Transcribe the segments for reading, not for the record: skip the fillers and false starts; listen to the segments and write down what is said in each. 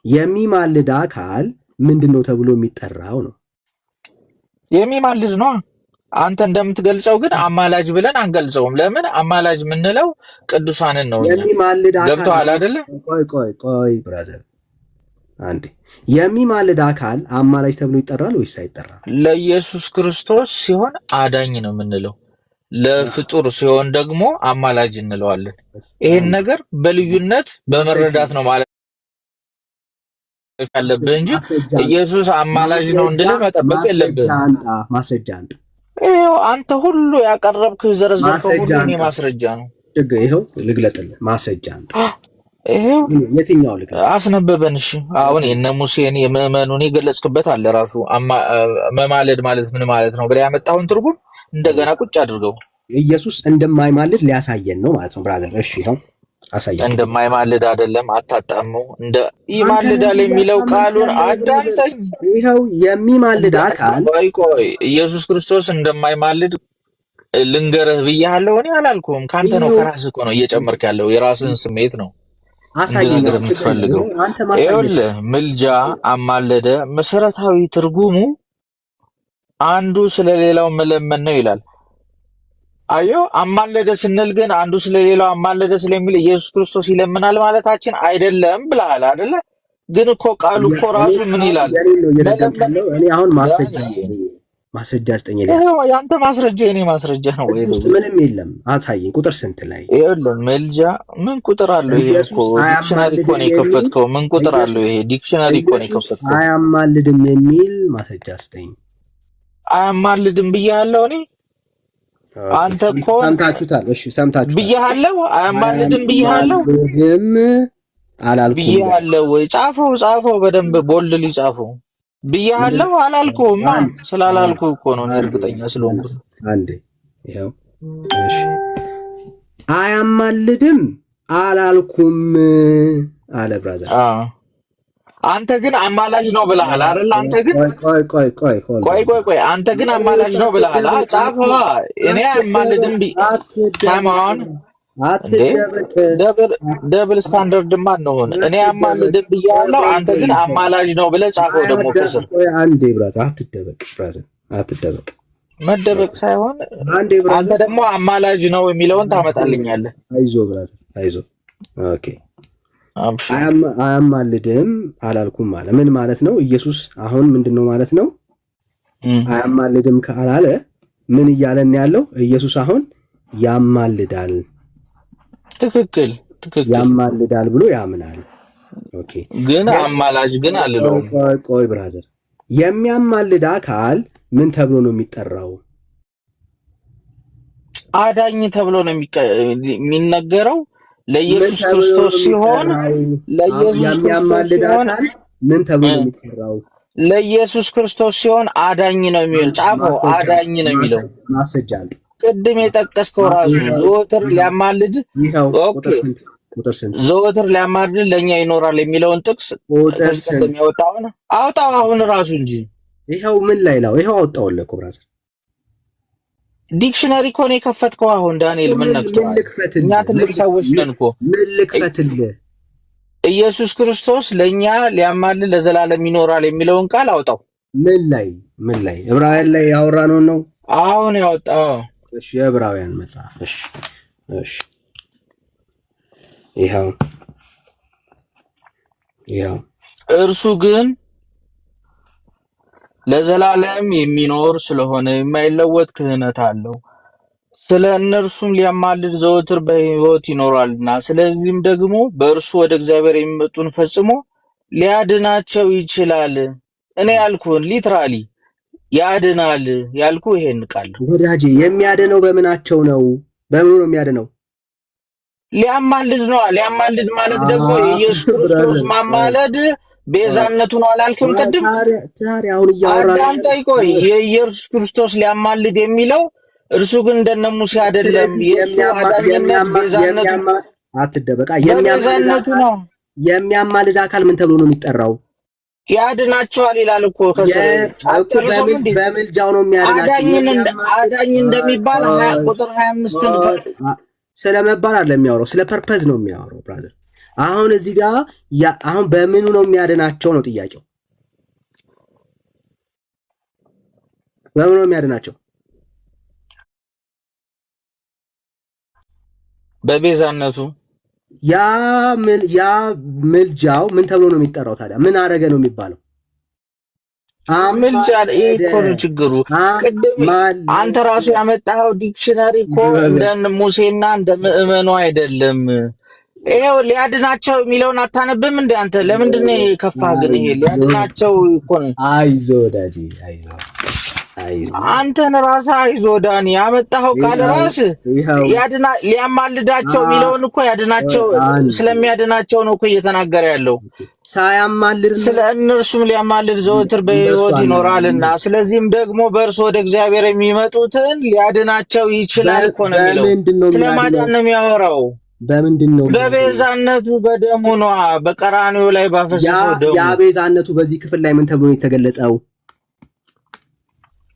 የሚማልድ አካል ምንድነው ተብሎ የሚጠራው ነው? የሚማልድ ነው። አንተ እንደምትገልጸው ግን አማላጅ ብለን አንገልጸውም። ለምን? አማላጅ የምንለው ቅዱሳንን ነው። የሚማልድ አካል ገብቶሃል አይደለ? ቆይ ብራዘር አንዴ፣ የሚማልድ አካል አማላጅ ተብሎ ይጠራል ወይስ አይጠራም? ለኢየሱስ ክርስቶስ ሲሆን አዳኝ ነው የምንለው፣ ለፍጡር ሲሆን ደግሞ አማላጅ እንለዋለን። ይሄን ነገር በልዩነት በመረዳት ነው ማለት ያለብህ እንጂ ኢየሱስ አማላጅ ነው እንድልህ መጠበቅ የለብህም። ማስረጃ አንተ ይኸው አንተ ሁሉ ያቀረብክው ዘረዘርከው ሁሉ እኔ ማስረጃ ነው። ይኸው ልግለጥልህ ማስረጃ አንተ ይኸው የትኛው ልክ አስነበበን? እሺ አሁን የነ ሙሴን የምእመኑን የገለጽክበት አለ ራሱ መማለድ ማለት ምን ማለት ነው ብለህ ያመጣውን ትርጉም እንደገና ቁጭ አድርገው። ኢየሱስ እንደማይማልድ ሊያሳየን ነው ማለት ነው ብራዘር። እሺ ይኸው አሳየን። እንደማይማልድ አይደለም አታጣመው። እንደ ይማልዳል የሚለው ቃሉን አዳምጠኝ። ይኸው የሚማልድ አካል ቆይ ኢየሱስ ክርስቶስ እንደማይማልድ ልንገርህ ብያለሁ። እኔ አላልኩም፣ ካንተ ነው ከራስህ እኮ ነው እየጨመርክ ያለው፣ የራስህን ስሜት ነው እንድነግርህ የምትፈልገው። ይኸውልህ ምልጃ አማለደ መሰረታዊ ትርጉሙ አንዱ ስለሌላው መለመን ነው ይላል። አየው አማለደ ስንል ግን አንዱ ስለሌላው አማለደ ስለሚል ኢየሱስ ክርስቶስ ይለምናል ማለታችን አይደለም ብለሃል አይደለ? ግን እኮ ቃሉ እኮ ራሱ ምን ይላል? እኔ አሁን ማስረጃ አስጠኝ ይላል። ያንተ ማስረጃ የኔ ማስረጃ ነው ወይ? ምንም የለም። አሳየኝ። ቁጥር ስንት ላይ? ይኸውልህ መልጃ ምን ቁጥር አለው? ይሄ እኮ ዲክሽነሪ እኮ ነው የከፈትከው። ምን ቁጥር አለው? ይሄ ዲክሽነሪ እኮ ነው የከፈትከው። አያማልድም የሚል ማስረጃ አስጠኝ። አያማልድም ብያለሁ እኔ። አንተ እኮ ሰምታችሁታል። እሺ ሰምታችሁታል ብያለሁ። አያማልድም ብያለሁ አላልኩም ብያለሁ ወይ? ጻፈው በደንብ ቦልድ ጻፈው። ብያለሁ አላልኩም። ስላላልኩ እኮ ነው እርግጠኛ ስለሆንኩ። አንዴ ይሄው እሺ አያማልድም አላልኩም አለ ብራዘር። አንተ ግን አማላጅ ነው ብለሃል አይደል? አንተ ግን ቆይ አንተ ግን አማላጅ ነው ብለሃል። ጻፈው። እኔ አያማልድም ከማን ደብል ስታንዳርድ ማን ነው? እኔ አማልድም ብያለሁ፣ አንተ ግን አማላጅ ነው ብለህ ጻፈው። ደግሞ ከስር አንዴ ብራዘር አትደበቅ፣ ብራዘር አትደበቅ። መደበቅ ሳይሆን አንተ ደግሞ አማላጅ ነው የሚለውን ታመጣልኛለህ። አይዞ ብራዘር አይዞ። ኦኬ አያማልድም አላልኩም ማለት ምን ማለት ነው? ኢየሱስ አሁን ምንድነው ማለት ነው? አያማልድም ካላለ ምን እያለን ያለው? ኢየሱስ አሁን ያማልዳል። ትክክል ያማልዳል ብሎ ያምናል። ኦኬ ግን አማላጅ ግን አልለው። ቆይ ብራዘር የሚያማልድ አካል ምን ተብሎ ነው የሚጠራው? አዳኝ ተብሎ ነው የሚነገረው። ለኢየሱስ ክርስቶስ ሲሆን ምን ተብሎ ነው የሚጠራው? ለኢየሱስ ክርስቶስ ሲሆን አዳኝ ነው የሚል ጻፈው። አዳኝ ነው የሚለው ማስረጃ አለ። ቅድም የጠቀስከው ራሱ ዘወትር ሊያማልድ ዘወትር ሊያማልድ ለኛ ይኖራል የሚለውን ጥቅስ ቅድም ያወጣውን አውጣው አሁን ራሱ እንጂ ይሄው ምን ላይ ነው? ይሄው አወጣውልህ እኮ ብራዘር። ዲክሽነሪ እኮ ነው የከፈትከው አሁን ዳንኤል። ምን ነክቷል? እኛ ትልቅ ሰዎች ነን እኮ። ምን ልክፈትልህ? ኢየሱስ ክርስቶስ ለኛ ሊያማልድ ለዘላለም ይኖራል የሚለውን ቃል አውጣው። ምን ላይ ዕብራውያን ላይ ያወራነው ነው አሁን ያወጣው። እሺ የዕብራውያን መጽሐፍ እሺ ይሄው እርሱ ግን ለዘላለም የሚኖር ስለሆነ የማይለወጥ ክህነት አለው፣ ስለ እነርሱም ሊያማልድ ዘወትር በሕይወት ይኖራልና፣ ስለዚህም ደግሞ በእርሱ ወደ እግዚአብሔር የሚመጡን ፈጽሞ ሊያድናቸው ይችላል። እኔ ያልኩህን ሊትራሊ ያድናል ያልኩ ይሄን ቃል ወዳጄ። የሚያድነው በምናቸው ነው? በምኑ ነው የሚያድነው? ሊያማልድ ነው። ሊያማልድ ማለት ደግሞ የኢየሱስ ክርስቶስ ማማለድ ቤዛነቱ ነው አላልክም ቅድም? ታዲያ አሁን እያወራን አዳምጠኝ። ቆይ የኢየሱስ ክርስቶስ ሊያማልድ የሚለው እርሱ ግን እንደነ ሙሴ አይደለም። የእሱ አዳኝነት ቤዛነቱ አትደበቃ። ቤዛነቱ ነው። የሚያማልድ አካል ምን ተብሎ ነው የሚጠራው? ያድናቸዋል ይላል እኮ በምልጃው ነው የሚያድናቸው። አዳኝ እንደሚባል ቁጥር 25 ስለመባል አይደለም የሚያወራው፣ ስለ ፐርፐዝ ነው የሚያወራው ብራዘር። አሁን እዚህ ጋር አሁን በምኑ ነው የሚያድናቸው ነው ጥያቄው። በምኑ ነው የሚያድናቸው? በቤዛነቱ። ያ ምልጃው ምን ተብሎ ነው የሚጠራው ታዲያ? ምን አረገ ነው የሚባለው? ምልጃ እኮ ነው ችግሩ። ቅድም አንተ ራሱ ያመጣኸው ዲክሽነሪ እኮ እንደ ሙሴና እንደ ምእመኑ አይደለም። ይሄው ሊያድናቸው የሚለውን አታነብም እንደ አንተ? ለምንድን ነው የከፋህ ግን? ይሄ ሊያድናቸው እኮ ነው። አይዞ ወዳጄ አይዞ አንተን ራስህ አይዞ ዳኒ ያመጣኸው ቃል ራስህ ሊያማልዳቸው የሚለውን እኮ ያድናቸው ስለሚያድናቸው ነው እኮ እየተናገረ ያለው። ሳያማልድ ስለ እነርሱም ሊያማልድ ዘወትር በሕይወት ይኖራልና ስለዚህም ደግሞ በእርሱ ወደ እግዚአብሔር የሚመጡትን ሊያድናቸው ይችላል እኮ ነው የሚለው። ስለማዳን ነው የሚያወራው። በምንድን ነው? በቤዛነቱ በደሙ ነው፣ በቀራንዮ ላይ ባፈሰሰው ደሙ። ያ ቤዛነቱ በዚህ ክፍል ላይ ምን ተብሎ ነው የተገለጸው?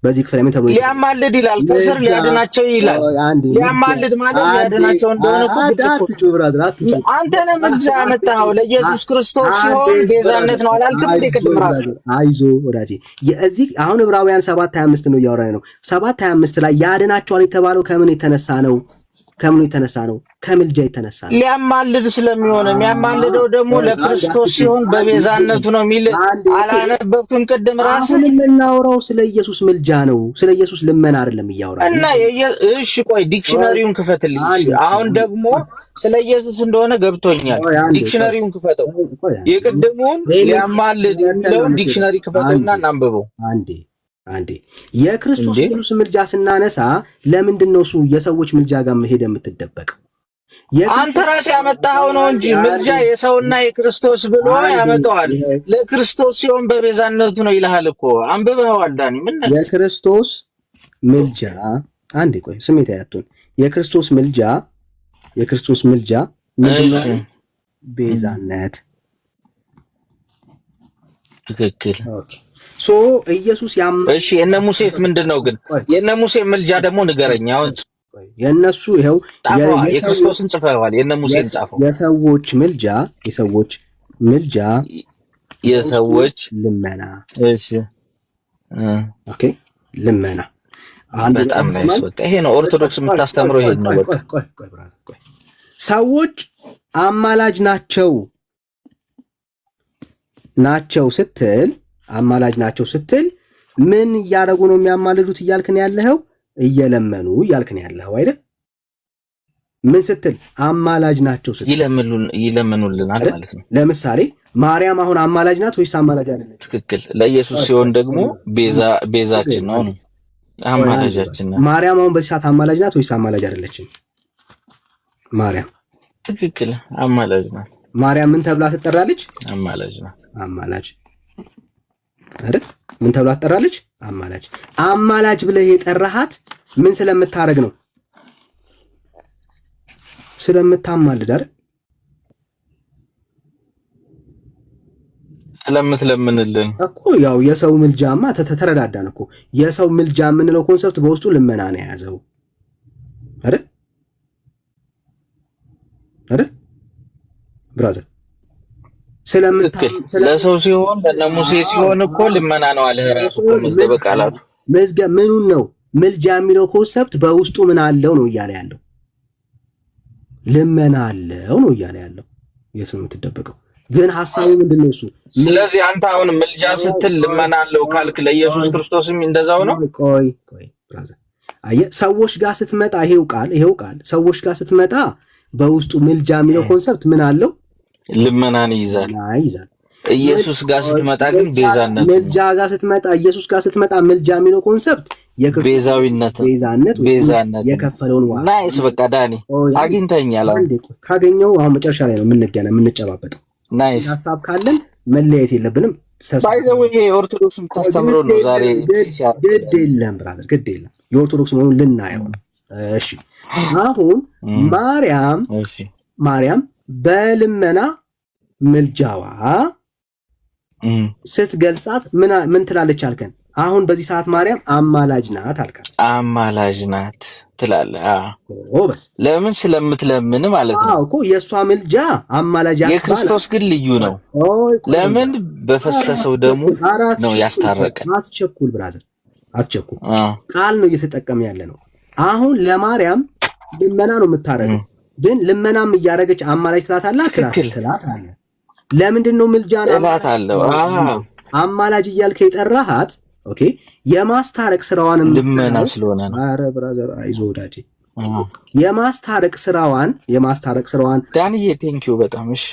በዚህ ክፍል ምን ተብሎ ሊያማልድ ይላል? ከስር ሊያድናቸው ይላል። ሊያማልድ ማለት ሊያድናቸው እንደሆነ እኮ አትጩህ ብራዘር፣ አትጩህ። አንተ ነህ ምልጃ ያመጣኸው። ለኢየሱስ ክርስቶስ ሲሆን ቤዛነት ነው አላልክም እንዴ? ቅድም ራሱ አይዞ ወዳጄ፣ እዚህ አሁን ዕብራውያን 7:25 ነው እያወራን ነው። 7:25 ላይ ያድናቸዋል የተባለው ከምን የተነሳ ነው? ከምኑ የተነሳ ነው? ከምልጃ የተነሳ ነው። ሊያማልድ ስለሚሆን የሚያማልደው ደግሞ ለክርስቶስ ሲሆን በቤዛነቱ ነው የሚል አላነበብክም? ቅድም ራስህ የምናወራው ስለ ኢየሱስ ምልጃ ነው፣ ስለ ኢየሱስ ልመና አይደለም እያወራን እና እሺ፣ ቆይ ዲክሽነሪውን ክፈትልኝ። አሁን ደግሞ ስለ ኢየሱስ እንደሆነ ገብቶኛል። ዲክሽነሪውን ክፈተው። የቅድሙን ሊያማልድ የሚለውን ዲክሽነሪ ክፈተውና እናንብበው። አንዴ የክርስቶስ ኢየሱስ ምልጃ ስናነሳ ለምንድን ነው እሱ የሰዎች ምልጃ ጋር መሄድ የምትደበቀው? አንተ ራስህ ያመጣኸው ነው እንጂ ምልጃ የሰውና የክርስቶስ ብሎ ያመጣዋል። ለክርስቶስ ሲሆን በቤዛነቱ ነው ይልሃል እኮ። አንብበኸዋል ዳኒ። ምን የክርስቶስ ምልጃ አንዴ ቆይ ስሜት አያቱን የክርስቶስ ምልጃ ምንድነው? ቤዛነት። ትክክል። ኦኬ ሶ ኢየሱስ እሺ፣ የነ ሙሴስ ምንድነው ግን? የነ ሙሴ ምልጃ ደግሞ ንገረኝ። አሁን የነሱ ይሄው የክርስቶስን ጽፈዋል። የነ ሙሴን ጻፈው። የሰዎች ልመና። እሺ ኦኬ፣ ልመና በጣም ናይስ። በቃ ይሄ ነው ኦርቶዶክስ የምታስተምረው። ይሄ ነው በቃ። ቆይ ሰዎች አማላጅ ናቸው ስትል ምን እያደረጉ ነው የሚያማልዱት እያልክን ያለኸው? እየለመኑ እያልክን ያለኸው አይደል? ምን ስትል አማላጅ ናቸው ስትል ይለምኑልናል ማለት ነው። ለምሳሌ ማርያም አሁን አማላጅ ናት ወይስ አማላጅ አይደለች? ትክክል። ለኢየሱስ ሲሆን ደግሞ ቤዛችን ነው፣ አማላጃችን ነው። ማርያም አሁን በዚህ ሰዓት አማላጅ ናት ወይስ አማላጅ አይደለችም? ማርያም ትክክል፣ አማላጅ ናት። ማርያም ምን ተብላ ትጠራለች? አማላጅ ናት። አማላጅ አይደል? ምን ተብላ ትጠራለች? አማላጅ። አማላጅ ብለህ የጠራሃት ምን ስለምታረግ ነው? ስለምታማልድ አይደል? ስለምትለምንልን እኮ ያው የሰው ምልጃማ ተረዳዳን እኮ። የሰው ምልጃ የምንለው ኮንሰፕት በውስጡ ልመና ነው የያዘው አይደል? ብራዘር ለሰው ሲሆን ለሙሴ ሲሆን እኮ ልመና ነው አለ ራሱ መዝገበ ቃላቱ። ምኑን ነው ምልጃ የሚለው ኮንሰፕት በውስጡ ምን አለው ነው እያለ ያለው? ልመና አለው ነው እያለ ያለው። የት ነው የምትደበቀው? ግን ሐሳቡ ምንድነው እሱ? ስለዚህ አንተ አሁን ምልጃ ስትል ልመና አለው ካልክ ለኢየሱስ ክርስቶስም እንደዛው ነው። ቆይ ብራዘር፣ አየህ ሰዎች ጋር ስትመጣ ይሄው ቃል ሰዎች ጋር ስትመጣ በውስጡ ምልጃ የሚለው ኮንሰፕት ምን አለው? ልመናን ይይዛል። ኢየሱስ ጋር ስትመጣ ግን ቤዛነት። ምልጃ ጋር ስትመጣ ኢየሱስ ጋር ስትመጣ ምልጃ የሚለው ኮንሰፕት ቤዛነት የከፈለውን ዋጋ። ናይስ። በቃ ዳኒ አግኝተኛል። ካገኘው አሁን መጨረሻ ላይ ነው የምንጨባበጠው። ናይስ። ሐሳብ ካለን መለየት የለብንም። ባይዘው ይሄ ኦርቶዶክስ የምታስተምረው ነው ዛሬ። ግድ የለም ብራዘር፣ ግድ የለም የኦርቶዶክስ መሆኑን ልናየው። እሺ አሁን ማርያም በልመና ምልጃዋ ስትገልጻት ምን ትላለች አልከን? አሁን በዚህ ሰዓት ማርያም አማላጅ ናት አልካት። አማላጅ ናት ትላለህ? በስ ለምን ስለምትለምን ማለት ነው እኮ የእሷ ምልጃ አማላጅ ያስባል። የክርስቶስ ግን ልዩ ነው። ለምን በፈሰሰው ደሙ ነው ያስታረቀን። አትቸኩል ብራዘር፣ አትቸኩል። ቃል ነው እየተጠቀመ ያለ ነው። አሁን ለማርያም ልመና ነው የምታረገው፣ ግን ልመናም እያደረገች አማላጅ ትላታለህ። ለምንድን ነው ምልጃና እላታለሁ? አማላጅ እያልከ የጠራሃት ኦኬ፣ የማስታረቅ ስራዋን ልመና ስለሆነ ነው። አረ ብራዘር አይዞህ ወዳጄ፣ የማስታረቅ ስራዋን ዳንዬ ቴንኪው በጣም እሺ።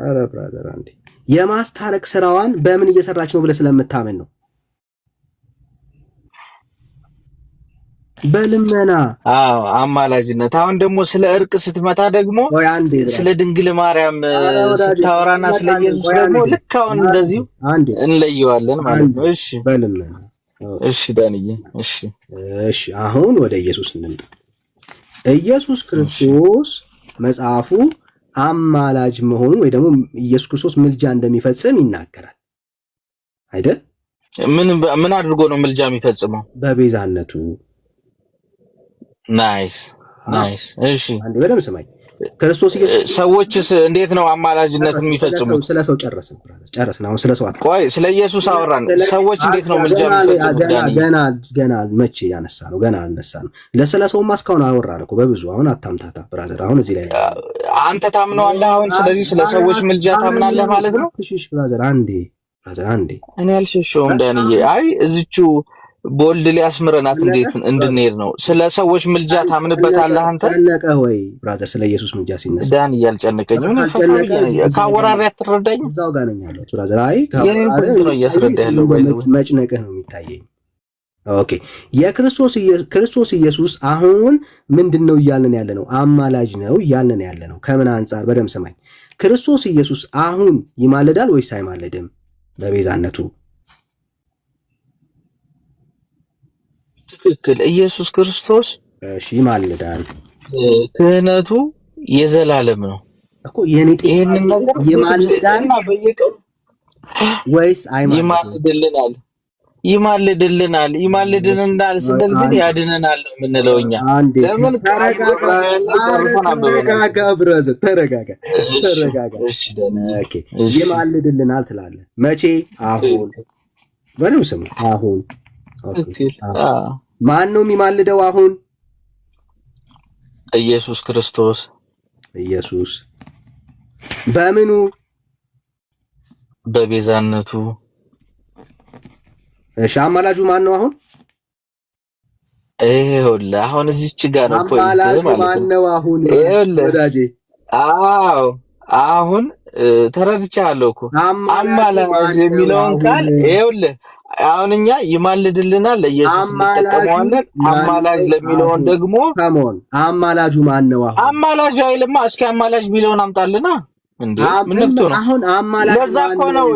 አረ ብራዘር አንዴ፣ የማስታረቅ ስራዋን በምን እየሰራች ነው ብለህ ስለምታመን ነው። በልመና አማላጅነት። አሁን ደግሞ ስለ እርቅ ስትመጣ ደግሞ ስለ ድንግል ማርያም ስታወራና ስለ ኢየሱስ ደግሞ ልክ አሁን እንደዚሁ እንለየዋለን ማለት ነው። እሺ በልመና እሺ ዳንዬ እሺ አሁን ወደ ኢየሱስ እንምጣ። ኢየሱስ ክርስቶስ መጽሐፉ አማላጅ መሆኑን ወይ ደግሞ ኢየሱስ ክርስቶስ ምልጃ እንደሚፈጽም ይናገራል አይደል? ምን አድርጎ ነው ምልጃ የሚፈጽመው? በቤዛነቱ። ናይስ። እሺ አንዴ በደምብ ስማኝ። ክርስቶስ ኢየሱስ ሰዎችስ እንዴት ነው አማላጅነት የሚፈጽሙት? ስለ ሰው ጨረስን። አሁን ስለ ሰው ቆይ ስለ ኢየሱስ አወራን። ሰዎች እንዴት ነው ምልጃ የሚፈጽሙት? ገና መቼ ያነሳ ነው? ገና አነሳ ነው። ለስለ ሰውማ እስካሁን አወራን እኮ በብዙ። አሁን አታምታታ ብራዘር። አሁን እዚህ ላይ አንተ ታምነዋለህ አሁን። ስለዚህ ስለ ሰዎች ምልጃ ታምናለህ ማለት ነው? እሺ ብራዘር አንዴ እኔ አልሸሸውም ዳንዬ። አይ እዚቹ ቦልድ ሊያስምረናት እንዴት እንድንሄድ ነው። ስለ ሰዎች ምልጃ ታምንበታለህ አንተ? ጨነቀህ ወይ ብራዘር? ስለ ኢየሱስ ምልጃ ሲነሳ ዳን እያልጨነቀኝ ካወራሪ አትረዳኝ። እዛው ጋር ነኝ ያለው ብራዘር። አይ የኔን ፖይንት ነው እያስረዳህ ያለው። መጭነቅህ ነው የሚታየኝ። ኦኬ ክርስቶስ ኢየሱስ አሁን ምንድነው እያልን ያለ ነው? አማላጅ ነው እያልን ያለ ነው። ከምን አንጻር? በደምብ ስማኝ። ክርስቶስ ኢየሱስ አሁን ይማልዳል ወይስ አይማልድም? በቤዛነቱ ትክክል። ኢየሱስ ክርስቶስ ይማልዳል። ክህነቱ የዘላለም ነው እኮ። ይሄንን ነገር ይማልዳል በየቀኑ ወይስ አይማልድም? ይማልድልናል ስንል ግን ያድነናል ነው የምንለው እኛ። ለምን ተረጋጋ ብራዘር፣ ተረጋጋ። ኦኬ ይማልድልናል ትላለህ። መቼ? አሁን። በደምብ ስሙ። አሁን ማን ነው የሚማልደው አሁን? ኢየሱስ ክርስቶስ። ኢየሱስ በምኑ? በቤዛነቱ። እሺ አማላጁ ማን ነው አሁን? ይኸውልህ አሁን እዚች ጋር ነው ፖይንት ማለት ነው። ማን ነው አሁን ወዳጄ? አሁን ተረድቻለሁ እኮ አማላጅ የሚለውን ቃል ይኸውልህ አሁን እኛ ይማልድልናል ለኢየሱስ እንጠቀመዋለን። አማላጅ ለሚለውን ደግሞ ከሞን አማላጁ ማን ነው አሁን? አማላጅ አይልማ። እስኪ አማላጅ ሚለውን አምጣልና እንዴ ምን ነው አሁን? አማላጅ ለዛ እኮ ነው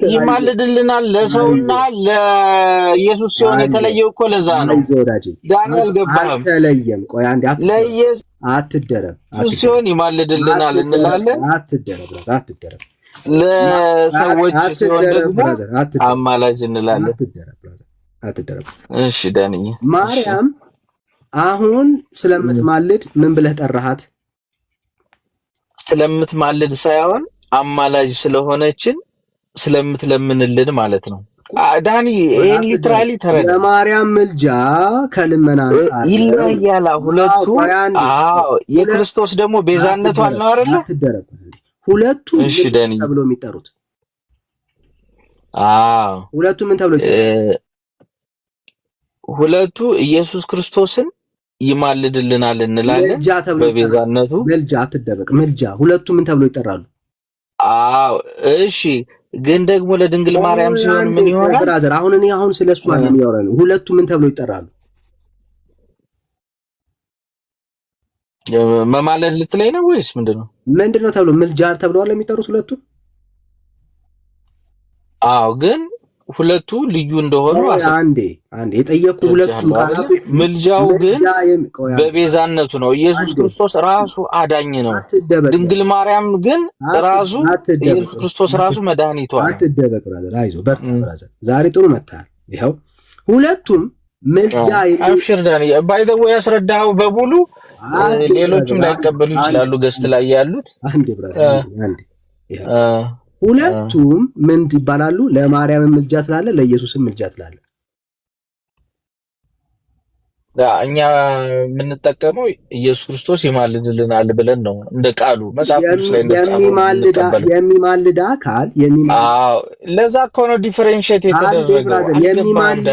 ይማልድልናል ለሰውና ለኢየሱስ ሲሆን የተለየው እኮ ለዛ ነው። ዳንኤል ገባህም? አልተለየም። ቆይ አንዴ ለኢየሱስ አትደረብ ሲሆን ይማልድልናል እንላለን። አትደረብ ለሰዎች ሲሆን ደግሞ አማላጅ እንላለን። አትደረብ። እሺ ዳንዬ፣ ማርያም አሁን ስለምትማልድ ምን ብለህ ጠራሃት? ስለምትማልድ ሳይሆን አማላጅ ስለሆነችን ስለምትለምንልን ማለት ነው። ዳኒ ይሄን ሊትራሊ ተረዳ። የማርያም ምልጃ ከልመና አንፃር ይለያል ሁለቱ። የክርስቶስ ደግሞ ቤዛነቱ አልነው አይደለ? አትደረብ። ሁለቱ ተብሎ የሚጠሩት ሁለቱ ምን ተብሎ ይጠራሉ? ሁለቱ ኢየሱስ ክርስቶስን ይማልድልናል እንላለን በቤዛነቱ። ምልጃ አትደበቅ። ምልጃ ሁለቱ ምን ተብሎ ይጠራሉ? እሺ ግን ደግሞ ለድንግል ማርያም ሲሆን ምን ይሆናል? ብራዘር አሁን እኔ ስለሱ አይደለም ያወራነው። ሁለቱ ምን ተብሎ ይጠራሉ? መማለድ ልትለኝ ነው ወይስ ምንድነው ተብሎ? ምልጃ ተብለዋል የሚጠሩት ሁለቱ። ግን ሁለቱ ልዩ እንደሆኑ አንዴ የጠየቁ ሁለቱም ቃላቶች ምልጃው ግን በቤዛነቱ ነው። ኢየሱስ ክርስቶስ ራሱ አዳኝ ነው። ድንግል ማርያም ግን ራሱ ኢየሱስ ክርስቶስ ራሱ መድኃኒቷ ነው። አትደበቅ ብራዘር፣ አይዞህ በርታ ብራዘር። ዛሬ ጥሩ መጣህ። ይኸው ሁለቱም ምልጃ አብሽር ዳኒ ባይ ዘ ወይ ያስረዳው በሙሉ ሌሎችም ላይቀበሉ ይችላሉ። ገስት ላይ ያሉት አንዴ ብራዘር አንዴ ሁለቱም ምን ይባላሉ? ለማርያም ምልጃ ትላለ፣ ለኢየሱስም ምልጃ ትላለ። እኛ የምንጠቀመው ኢየሱስ ክርስቶስ ይማልድልናል ብለን ነው። እንደ ቃሉ መጽሐፍ ቅዱስ ላይ የሚማልድ አካል ለዛ እኮ ነው ዲፈረንሺየት የተደረገው። የሚማልድ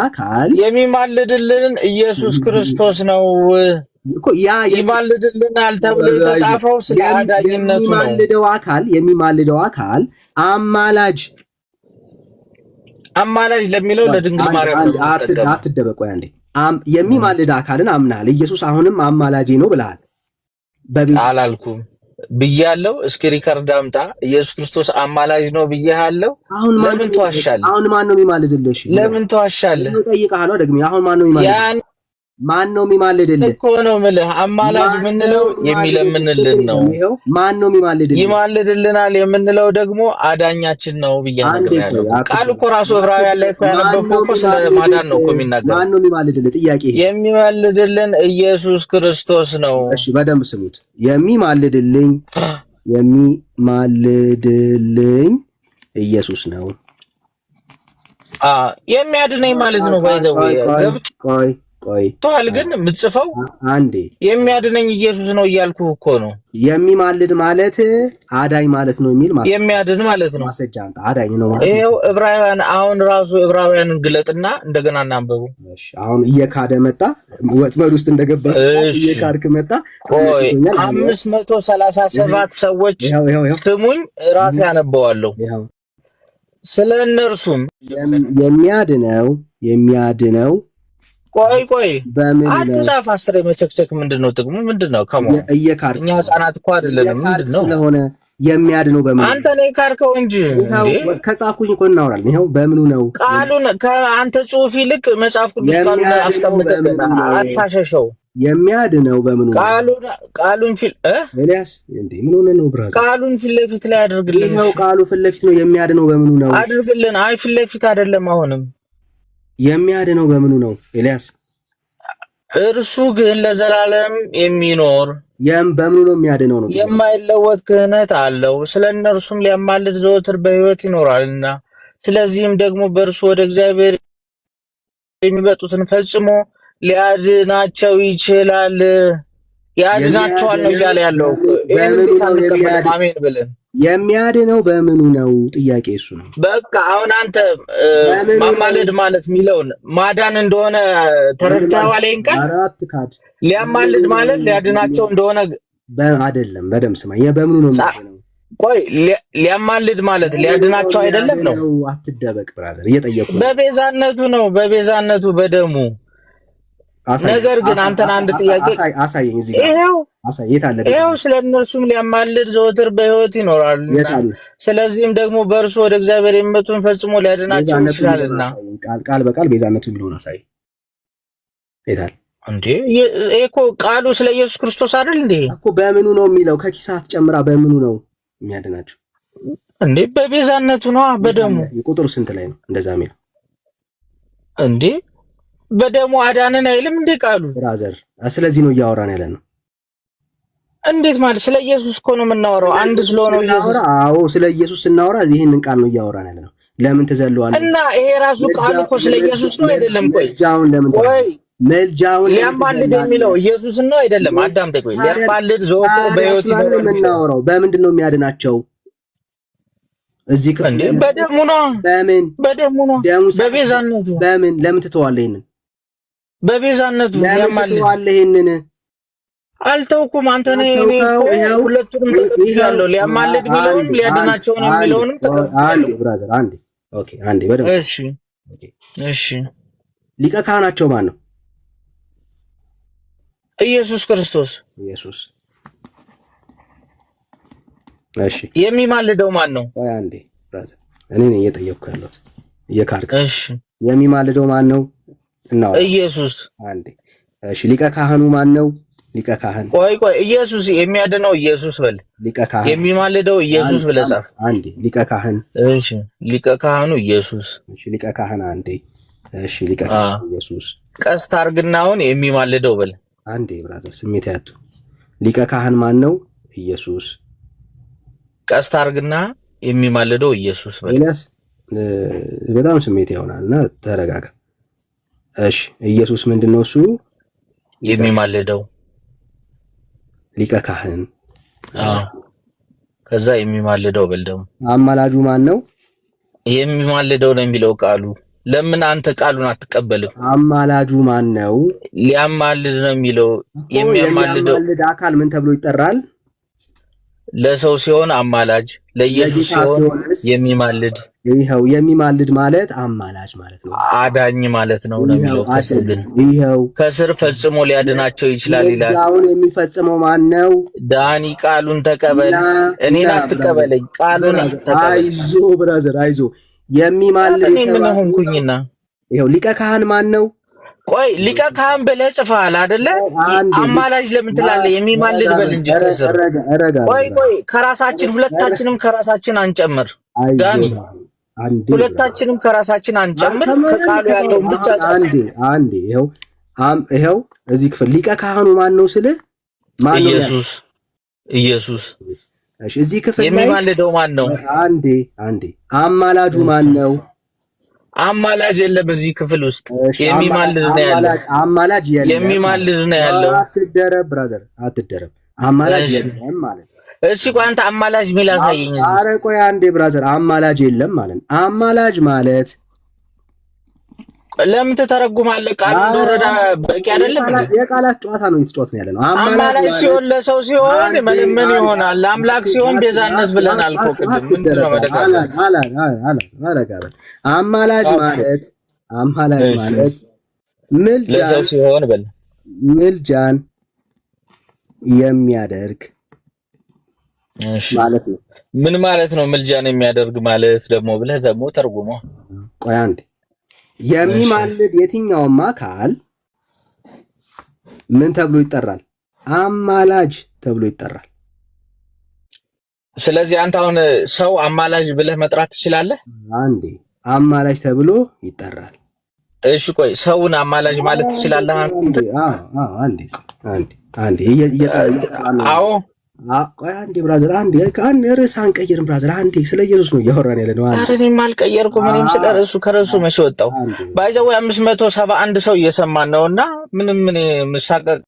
አካል የሚማልድልን ኢየሱስ ክርስቶስ ነው። ይማልድልናል ተብሎ የተጻፈው ስለ አዳኝነቱ ነው። የሚማልደው አካል አማላጅ ለሚለው ለድንግል ማርያም አትደበቁ። ያንዴ የሚማልድ አካልን አምናል። ኢየሱስ አሁንም አማላጅ ነው ብለሃል። አላልኩም ብያለሁ። እስኪ ሪከርድ አምጣ። ኢየሱስ ክርስቶስ አማላጅ ነው ብያለሁ። ለምን ተዋሻለህ? አሁን ማን ነው የሚማልድልሽ? ለምን ተዋሻለህ? ጠይቀሃለሁ ደግሞ አሁን ማን ነው የሚማልድልሽ? ማን ነው የሚማልድልህ እኮ ነው የምልህ። አማላጅ የምንለው የሚለምንልን ነው። ማን ነው የሚማልድልህ? ይማልድልናል የምንለው ደግሞ አዳኛችን ነው ብያለሁ። ቃሉ እኮ ራሱ ዕብራውያን ላይ እኮ ያነበብነው እኮ ስለ ማዳን ነው እኮ የሚናገረው። ማን ነው የሚማልድልህ? ጥያቄ የሚማልድልን ኢየሱስ ክርስቶስ ነው። እሺ በደንብ ስሙት። የሚማልድልኝ ኢየሱስ ነው። የሚያድነኝ ማለት ነው። ቆይ ተዋል ግን የምትጽፈው አንዴ የሚያድነኝ ኢየሱስ ነው እያልኩ እኮ ነው። የሚማልድ ማለት አዳኝ ማለት ነው የሚል ማለት የሚያድን ማለት ነው። ማሰጃ አዳኝ ነው ማለት ይሄው ዕብራውያን አሁን ራሱ ዕብራውያንን ግለጥና እንደገና እናንበቡ። እሺ አሁን እየካደ መጣ፣ ወጥመድ ውስጥ እንደገባ እየካድክ መጣ። ቆይ 537 ሰዎች ስሙኝ ራሴ ያነበዋለሁ። ስለ እነርሱም የሚያድነው ቆይ አትጻፍ። አስሬ መቸክቸክ ምንድነው ጥቅሙ? ምንድነው? እኛ ህፃናት እኮ አይደለንም። ምንድነው ስለሆነ የሚያድነው በምን? አንተ ነህ ካርከው እንጂ ከጻፍኩኝ እኮ እናወራለን። ይሄው በምኑ ነው? ቃሉን ከአንተ ጽሑፍ ይልቅ መጽሐፍ ቅዱስ ቃሉን አስቀምጠልና አታሸሸው። የሚያድነው በምኑ ነው? ቃሉን ኤልያስ እንዴ ምን ሆነ ነው ብራዘር? ቃሉን ፊት ለፊት ላይ አድርግልን። ይሄው ቃሉ ፊት ለፊት ነው። የሚያድነው በምኑ ነው? አድርግልን። አይ ፊት ለፊት አይደለም። አሁንም የሚያድነው በምኑ ነው ኤልያስ? እርሱ ግን ለዘላለም የሚኖር በምኑ ነው የሚያድነው ነው? የማይለወጥ ክህነት አለው። ስለ እነርሱም ሊያማልድ ዘወትር በሕይወት ይኖራልና፣ ስለዚህም ደግሞ በእርሱ ወደ እግዚአብሔር የሚመጡትን ፈጽሞ ሊያድናቸው ይችላል። ያድናቸዋል ነው እያለ ያለው። ይሄን እንዴት አንቀበልም? አሜን ብለን የሚያድነው በምኑ ነው? ጥያቄ እሱ ነው። በቃ አሁን አንተ ማማለድ ማለት የሚለውን ማዳን እንደሆነ ተረድተዋል። ይሄን ቃል ሊያማልድ ማለት ሊያድናቸው እንደሆነ አይደለም። በደምብ ስማ። በምኑ ነው የሚያድነው? ቆይ ሊያማልድ ማለት ሊያድናቸው አይደለም ነው? አትደበቅ ብራዘር፣ እየጠየቁ በቤዛነቱ ነው። በቤዛነቱ በደሙ ነገር ግን አንተን አንድ ጥያቄ አሳየኝ። እዚህ ጋር ይሄው ስለ እነርሱም ሊያማልድ ዘወትር በሕይወት ይኖራል። ስለዚህም ደግሞ በእርሱ ወደ እግዚአብሔር የሚመጡትን ፈጽሞ ሊያድናቸው ይችላልና። ቃል በቃል ቤዛነቱ የሚለውን አሳይ። ይታል እንዴ? ይሄ እኮ ቃሉ ስለ ኢየሱስ ክርስቶስ አይደል እንዴ? እኮ በምኑ ነው የሚለው? ከኪሳት ጨምራ በምኑ ነው የሚያድናቸው እንዴ? በቤዛነቱ ነው። በደሙ ቁጥሩ ስንት ላይ ነው እንደዛ የሚለው እንዴ? በደሙ አዳነን አይልም እንዴ ቃሉ? ብራዘር ስለዚህ ነው እያወራን ያለ ነው። እንዴት ማለት? ስለ ኢየሱስ እኮ ነው የምናወራው። አንድ ስለሆነው ኢየሱስ። አዎ ስለ ኢየሱስ ስናወራ ይሄንን ቃል ነው እያወራን ያለ ነው። ለምን ተዘለዋል? እና ይሄ ራሱ ቃሉ እኮ ስለ ኢየሱስ ነው አይደለም? መልጃውን ሊያማልድ የሚለው ኢየሱስ ነው አይደለም? አዳምጠኝ። ቆይ ሊያማልድ ዘወትር በሕይወት ይኖራል የምናወራው በምንድን ነው የሚያድናቸው? እዚህ እንዴ በደሙ ነው። በምን? በደሙ ነው። በቤዛነቱ። በምን? ለምን ትተዋለህ ይሄንን? በቤዛነቱ ያማልድ ይሄንን አልተውኩም። አንተ ነህ እኔ ሁለቱንም ተቀብያለሁ። ሊያማልድ የሚለውንም ሊያድናቸውን የሚለውንም ተቀብያለሁ። አንዴ ብራዘር አንዴ ኦኬ፣ አንዴ በደምብ እሺ። ሊቀ ካህናቸው ማን ነው? ኢየሱስ ክርስቶስ። እሺ። የሚማልደው ማን ነው? አንዴ ብራዘር እኔ ነኝ እየጠየቅኩ ያለሁት እየካድክ። እሺ የሚማልደው ማን ነው? ኢየሱስ። አንዴ እሺ ሊቀ ካህኑ ማን ነው? ሊቀ ካህን ቆይ ኢየሱስ የሚያድነው ኢየሱስ በል። ሊቀ ካህን የሚማልደው ኢየሱስ ብለህ ጻፍ። አንዴ ሊቀ ካህን። እሺ ሊቀ ካህኑ ኢየሱስ። እሺ ሊቀ ካህን አንዴ። እሺ ሊቀ ካህኑ ኢየሱስ። ቀስት አርግናውን የሚማልደው በል። አንዴ ብራዘር ስሜት ያቱ ሊቀ ካህን ማን ነው? ኢየሱስ። ቀስት አርግና የሚማልደው ኢየሱስ በል። ኤልያስ በጣም ስሜት ይሆናልና ተረጋጋ። እሺ ኢየሱስ ምንድነው እሱ? የሚማልደው ሊቀ ካህን። ከዛ የሚማልደው በል ደግሞ አማላጁ ማን ነው? የሚማልደው ነው የሚለው ቃሉ። ለምን አንተ ቃሉን አትቀበልም? አማላጁ ማን ነው? ሊያማልድ ነው የሚለው። የሚያማልደው አካል ምን ተብሎ ይጠራል? ለሰው ሲሆን አማላጅ፣ ለኢየሱስ ሲሆን የሚማልድ። ይሄው የሚማልድ ማለት አማላጅ ማለት ነው፣ አዳኝ ማለት ነው ነው የሚለው። ከስር ግን ይሄው ከስር ፈጽሞ ሊያድናቸው ይችላል ይላል። አሁን የሚፈጽመው ማን ነው? ዳኒ ቃሉን ተቀበል፣ እኔን አትቀበለኝ፣ ቃሉን ተቀበል። አይዞ ብራዘር አይዞ። የሚማልድ እኔ ምን ሆንኩኝና? ይሄው ሊቀ ካህን ማን ነው? ቆይ ሊቀ ካህን ብለህ ጽፈሃል አይደለ? አማላጅ ለምን ትላለህ? የሚማልድ በል እንጂ ከስር። ቆይ ከራሳችን ሁለታችንም ከራሳችን አንጨምር ዳኒ፣ ሁለታችንም ከራሳችን አንጨምር። ከቃሉ ያለውን ብቻ ጻፍ። አንዴ ይሄው እዚህ ክፍል ሊቀ ካህኑ ማን ነው ስልህ ማን ነው? ኢየሱስ። እሺ እዚህ ክፍል የሚማልደው ማን ነው? አንዴ አማላጁ ማን ነው? አማላጅ የለም እዚህ ክፍል ውስጥ። የሚማልድ ነው ያለው። አማላጅ የለም። የሚማልድ ነው ያለው። አትደረብ ብራዘር አትደረብ። አማላጅ የለም ማለት። እሺ ቆይ አንተ አማላጅ ሚል አሳየኝ እዚህ። ኧረ ቆይ አንዴ ብራዘር አማላጅ የለም ማለት። አማላጅ ማለት ለምን ተተረጉማለህ? ቃል እንደወረደ በቂ አይደለም እንዴ? የቃላት ጨዋታ ነው እየተጫወትን ያለ ነው። አማላጅ ሲሆን ለሰው ሲሆን ምን ይሆናል? ለአምላክ ሲሆን ቤዛነት ብለናል እኮ ቅድም። ምንድነው መደጋገም? አማላጅ ማለት ምልጃን ለሰው ሲሆን በል ምልጃን የሚያደርግ ማለት ነው። ምን ማለት ነው ምልጃን የሚያደርግ ማለት ደግሞ ብለህ ደግሞ ተርጉሞ። ቆይ አንዴ የሚማልድ የትኛውም አካል ምን ተብሎ ይጠራል? አማላጅ ተብሎ ይጠራል። ስለዚህ አንተ አሁን ሰው አማላጅ ብለህ መጥራት ትችላለህ? አንዴ አማላጅ ተብሎ ይጠራል። እሺ ቆይ ሰውን አማላጅ ማለት ትችላለህ አንተ? አንዴ አዎ ቆይ አንዴ ብራዘር አንዴ ርዕስ አንቀይርም ብራዘር። አንዴ ስለ ኢየሱስ ነው እያወራን ያለ ነው። ኧረ እኔም አልቀየርኩም። እኔም ስለ ርዕሱ ከርዕሱ መቼ ወጣሁ? ባይዘው 571 ሰው እየሰማን ነውና ምንም ምን የምሳቀቅበት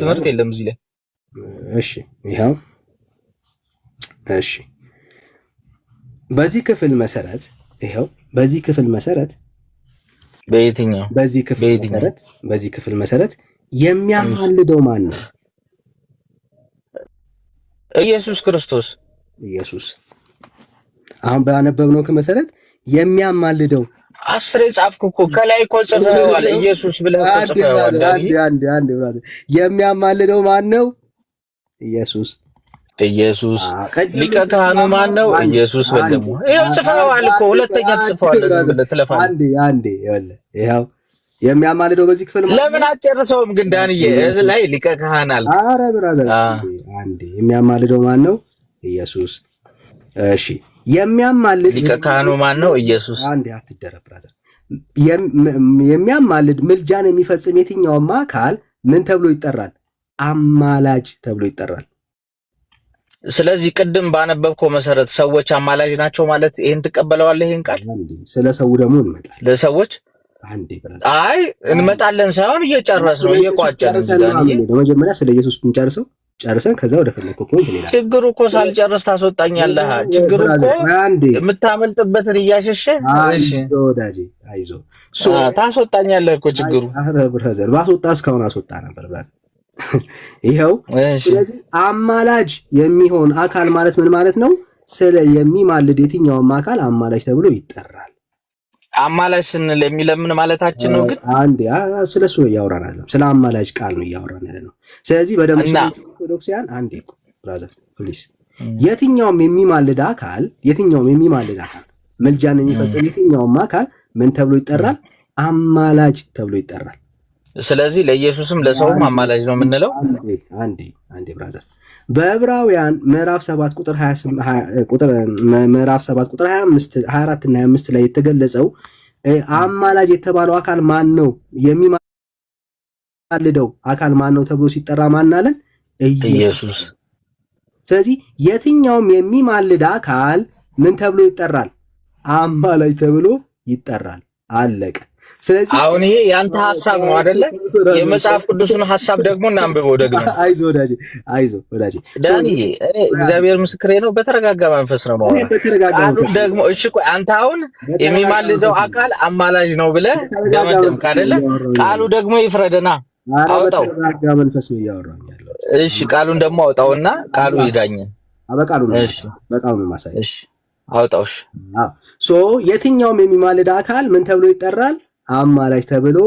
ትምህርት የለም እዚህ ላይ። እሺ ይሄው እሺ በዚህ ክፍል መሰረት በየትኛው በዚህ ክፍል መሰረት የሚያማልደው ማን ነው? ኢየሱስ ክርስቶስ። አሁን ባነበብነው ከመሰረት የሚያማልደው 10 ጻፍኩ እኮ ከላይ እኮ ጽፈዋል። ኢየሱስ ብለህ እኮ ጽፈዋል። አንዴ ብራዘር የሚያማልደው ማን ነው? ኢየሱስ። ሊቀ ካህኑ ማን ነው? ኢየሱስ። በደሞ ይሄው ጽፈዋል እኮ ሁለተኛ ጽፈዋል። ዝም ብለህ ትለፋለህ። አንዴ ይሄው የሚያማልደው በዚህ ክፍል ለምን አጨርሰውም ግን ዳንዬ? እዚህ ላይ ሊቀ ካህን አልክ። ኧረ ብራዘር አንዴ የሚያማልደው ማን ነው? ኢየሱስ። እሺ የሚያማልድ ሊቀ ካህኑ ማን ነው? ኢየሱስ። አንዴ አትደረብ ብራዘር። የሚያማልድ ምልጃን የሚፈጽም የትኛውም አካል ምን ተብሎ ይጠራል? አማላጅ ተብሎ ይጠራል። ስለዚህ ቅድም ባነበብከው መሰረት ሰዎች አማላጅ ናቸው ማለት ይሄን ትቀበለዋለህ? ይሄን ቃል ስለ ሰው ደግሞ እንመጣለን። ለሰዎች አይ እንመጣለን ሳይሆን እየጨረስ ነው እየቋጨን ነው። መጀመሪያ ስለ ኢየሱስ እንጨርሰው ጨርሰን ከዛ ወደ ፈለከው ፖይንት እንሄዳለን። ችግሩ እኮ ሳልጨርስ ታስወጣኛለህ። ችግሩ እኮ የምታመልጥበትን እያሸሸህ እሺ ወዳጄ አይዞህ ታስወጣኛለህ እኮ ችግሩ። ኧረ ብራዘር ባስወጣ እስካሁን አስወጣ ነበር ብራዘር። ይኸው ስለዚህ አማላጅ የሚሆን አካል ማለት ምን ማለት ነው? ስለ የሚማልድ የትኛውም አካል አማላጅ ተብሎ ይጠራል። አማላጅ ስንል የሚለምን ማለታችን ነው። ግን አንዴ ስለሱ ነው እያወራን አይደለም፣ ስለ አማላጅ ቃል ነው እያወራን ያለ ነው። ስለዚህ በደምብ ኦርቶዶክሲያን አንዴ ብራዘር ፕሊዝ የትኛውም የሚማልድ አካል ምልጃን የሚፈጽም የትኛውም አካል ምን ተብሎ ይጠራል? አማላጅ ተብሎ ይጠራል። ስለዚህ ለኢየሱስም ለሰውም አማላጅ ነው የምንለው። አንዴ ብራዘር በዕብራውያን ምዕራፍ 7 ቁጥር 24 እና 25 ላይ የተገለጸው አማላጅ የተባለው አካል ማን ነው? የሚማልደው አካል ማን ነው ተብሎ ሲጠራ ማን አለን? ኢየሱስ። ስለዚህ የትኛውም የሚማልድ አካል ምን ተብሎ ይጠራል? አማላጅ ተብሎ ይጠራል። አለቀ። ስለዚህ አሁን ይሄ ያንተ ሐሳብ ነው አይደለ? የመጽሐፍ ቅዱስን ሐሳብ ደግሞ እናንብበው ደግሞ። አይዞህ ወዳጄ ዳኒ፣ እኔ እግዚአብሔር ምስክሬ ነው፣ በተረጋጋ መንፈስ ነው ማለት። ቃሉን ደግሞ እሺ፣ ቆይ አንተ አሁን የሚማልደው አካል አማላጅ ነው ብለህ ደመደምክ አይደለ? ቃሉ ደግሞ ይፍረደና አውጣው። በተረጋጋ መንፈስ ነው እያወራኝ ያለው። እሺ፣ ቃሉን ደግሞ አውጣውና ቃሉ ይዳኘን። በቃሉ ነው ማሳይ። እሺ፣ አውጣውሽ። የትኛውም የሚማልድ አካል ምን ተብሎ ይጠራል? አማላጅ ተብሎ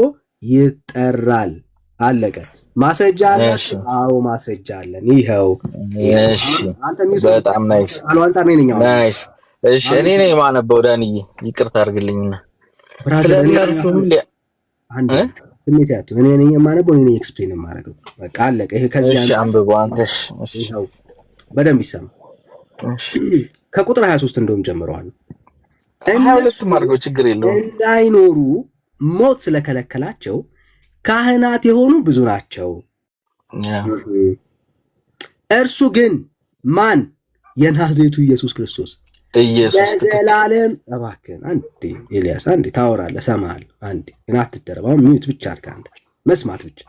ይጠራል። አለቀ። ማስረጃ አለ? አዎ ማስረጃ አለን። ይኸው። እሺ፣ በጣም ናይስ ናይስ። እሺ፣ እኔ ነኝ የማነበው ዳንዬ፣ ይቅርታ አድርግልኝና ስለነርሱ ስሜት ያቱ እኔ ነኝ የማነበው፣ እኔ ነኝ ኤክስፕሌን የማደርገው። በቃ አለቀ። ይሄ ከዚህ እሺ፣ አንብበው አንተሽ። እሺ፣ ይኸው በደንብ ይሰማ። እሺ፣ ከቁጥር 23 እንደውም ጀምረዋል። ሁለቱም አድርገው ችግር የለውም። እንዳይኖሩ ሞት ስለከለከላቸው ካህናት የሆኑ ብዙ ናቸው። እርሱ ግን ማን? የናዝሬቱ ኢየሱስ ክርስቶስ ለዘላለም። እባክህን አንዴ ኤልያስ፣ አንዴ ታወራለህ፣ እሰማሃለሁ። አንዴ ግን አትደረብ። አሁን ሚዩት ብቻ አድርገህ አንተ መስማት ብቻ።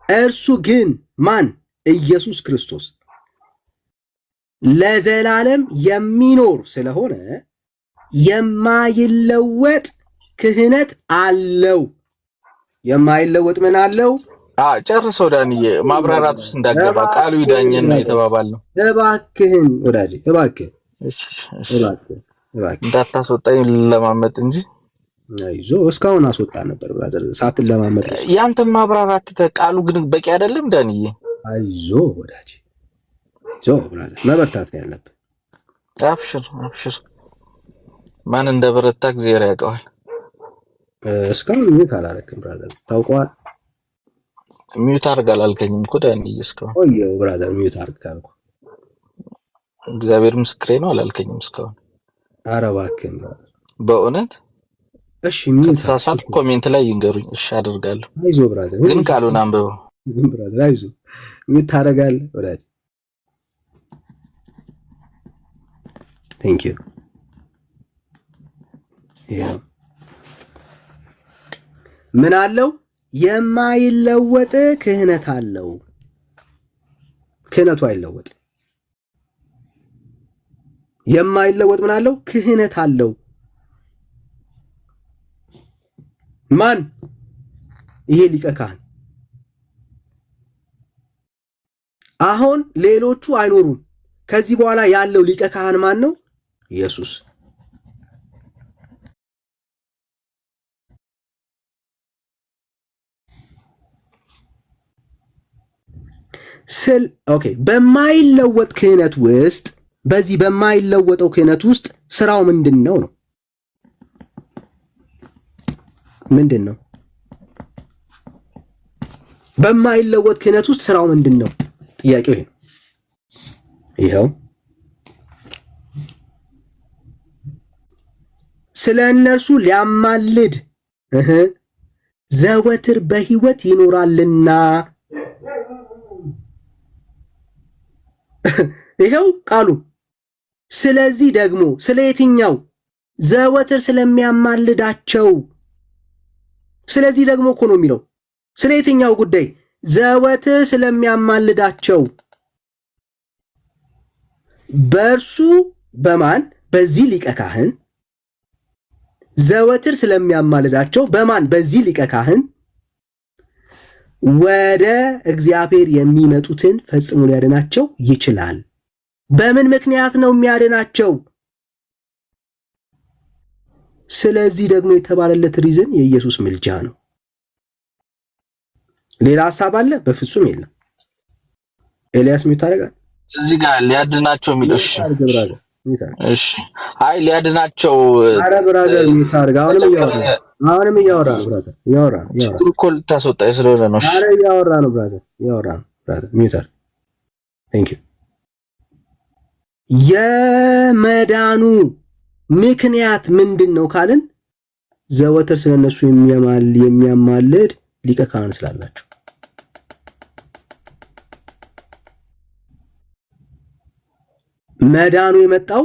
እርሱ ግን ማን? ኢየሱስ ክርስቶስ ለዘላለም የሚኖር ስለሆነ የማይለወጥ ክህነት አለው። የማይለወጥ ምን አለው? ጨርሰው ዳንዬ፣ ማብራራት ውስጥ እንዳገባ ቃሉ ይዳኘን ነው የተባባልነው። እባክህን ወዳጄ፣ እባክህ እንዳታስወጣኝ ለማመጥ እንጂ። አይዞህ፣ እስካሁን አስወጣ ነበር ብራዘር፣ ሳትን ለማመጥ። ያንተም ማብራራት ቃሉ ግን በቂ አይደለም ዳንዬ። አይዞህ ወዳጄ፣ አይዞህ ብራዘር፣ መበርታት ነው ያለብህ። አብሽር። ማን እንደበረታ እግዚአብሔር ያውቀዋል። እስካሁን ሚዩት አላረክም ብራዘር፣ ታውቀዋል። ሚዩት አድርግ አላልከኝም እኮ ዳንዬ። እስካሁን ቆየሁ ብራዘር፣ ሚዩት አድርግ ካልኩ እግዚአብሔር ምስክሬ ነው አላልከኝም እስካሁን። ኧረ እባክህን ብራዘር፣ በእውነት እሺ። ሚዩት ከተሳሳትኩ ኮሜንት ላይ ይንገሩኝ። እሺ አደርጋለሁ። አይዞህ ብራዘር፣ ግን ቃሉን አንብበው ብራዘር። አይዞህ፣ ሚዩት ታደርጋለህ ወዳጅ። ቴንክ ዩ። ምን አለው? የማይለወጥ ክህነት አለው። ክህነቱ አይለወጥ። የማይለወጥ ምን አለው? ክህነት አለው። ማን? ይሄ ሊቀ ካህን። አሁን ሌሎቹ አይኖሩም። ከዚህ በኋላ ያለው ሊቀ ካህን ማን ነው? ኢየሱስ። በማይለወጥ ክህነት ውስጥ በዚህ በማይለወጠው ክህነት ውስጥ ስራው ምንድን ነው? ምንድን ነው? በማይለወጥ ክህነት ውስጥ ስራው ምንድን ነው? ጥያቄው ይሄ ነው። ይኸው ስለ እነርሱ ሊያማልድ ዘወትር በሕይወት ይኖራልና። ይኸው ቃሉ። ስለዚህ ደግሞ ስለ የትኛው? ዘወትር ስለሚያማልዳቸው። ስለዚህ ደግሞ እኮ ነው የሚለው። ስለ የትኛው ጉዳይ? ዘወትር ስለሚያማልዳቸው። በእርሱ በማን? በዚህ ሊቀ ካህን ዘወትር ስለሚያማልዳቸው በማን? በዚህ ሊቀ ካህን ወደ እግዚአብሔር የሚመጡትን ፈጽሞ ሊያድናቸው ይችላል። በምን ምክንያት ነው የሚያድናቸው? ስለዚህ ደግሞ የተባለለት ሪዝን የኢየሱስ ምልጃ ነው። ሌላ ሐሳብ አለ? በፍጹም የለም። ኤልያስ ሚዩት አደረጋል። እዚህ ጋር ሊያድናቸው የሚለው እሺ አይ ሊያድናቸው ኧረ ብራዘር ሚታርጋ አሁንም እያወራ ነው ብራዘር እያወራ እኮ ልታስወጣኝ ስለሆነ ነው። ኧረ እያወራ ነው ብራዘር ሚታር ቴንክ ዩ። የመዳኑ ምክንያት ምንድነው ካልን ዘወትር ስለነሱ የሚያማልድ ሊቀ ካህን ስላላቸው መዳኑ የመጣው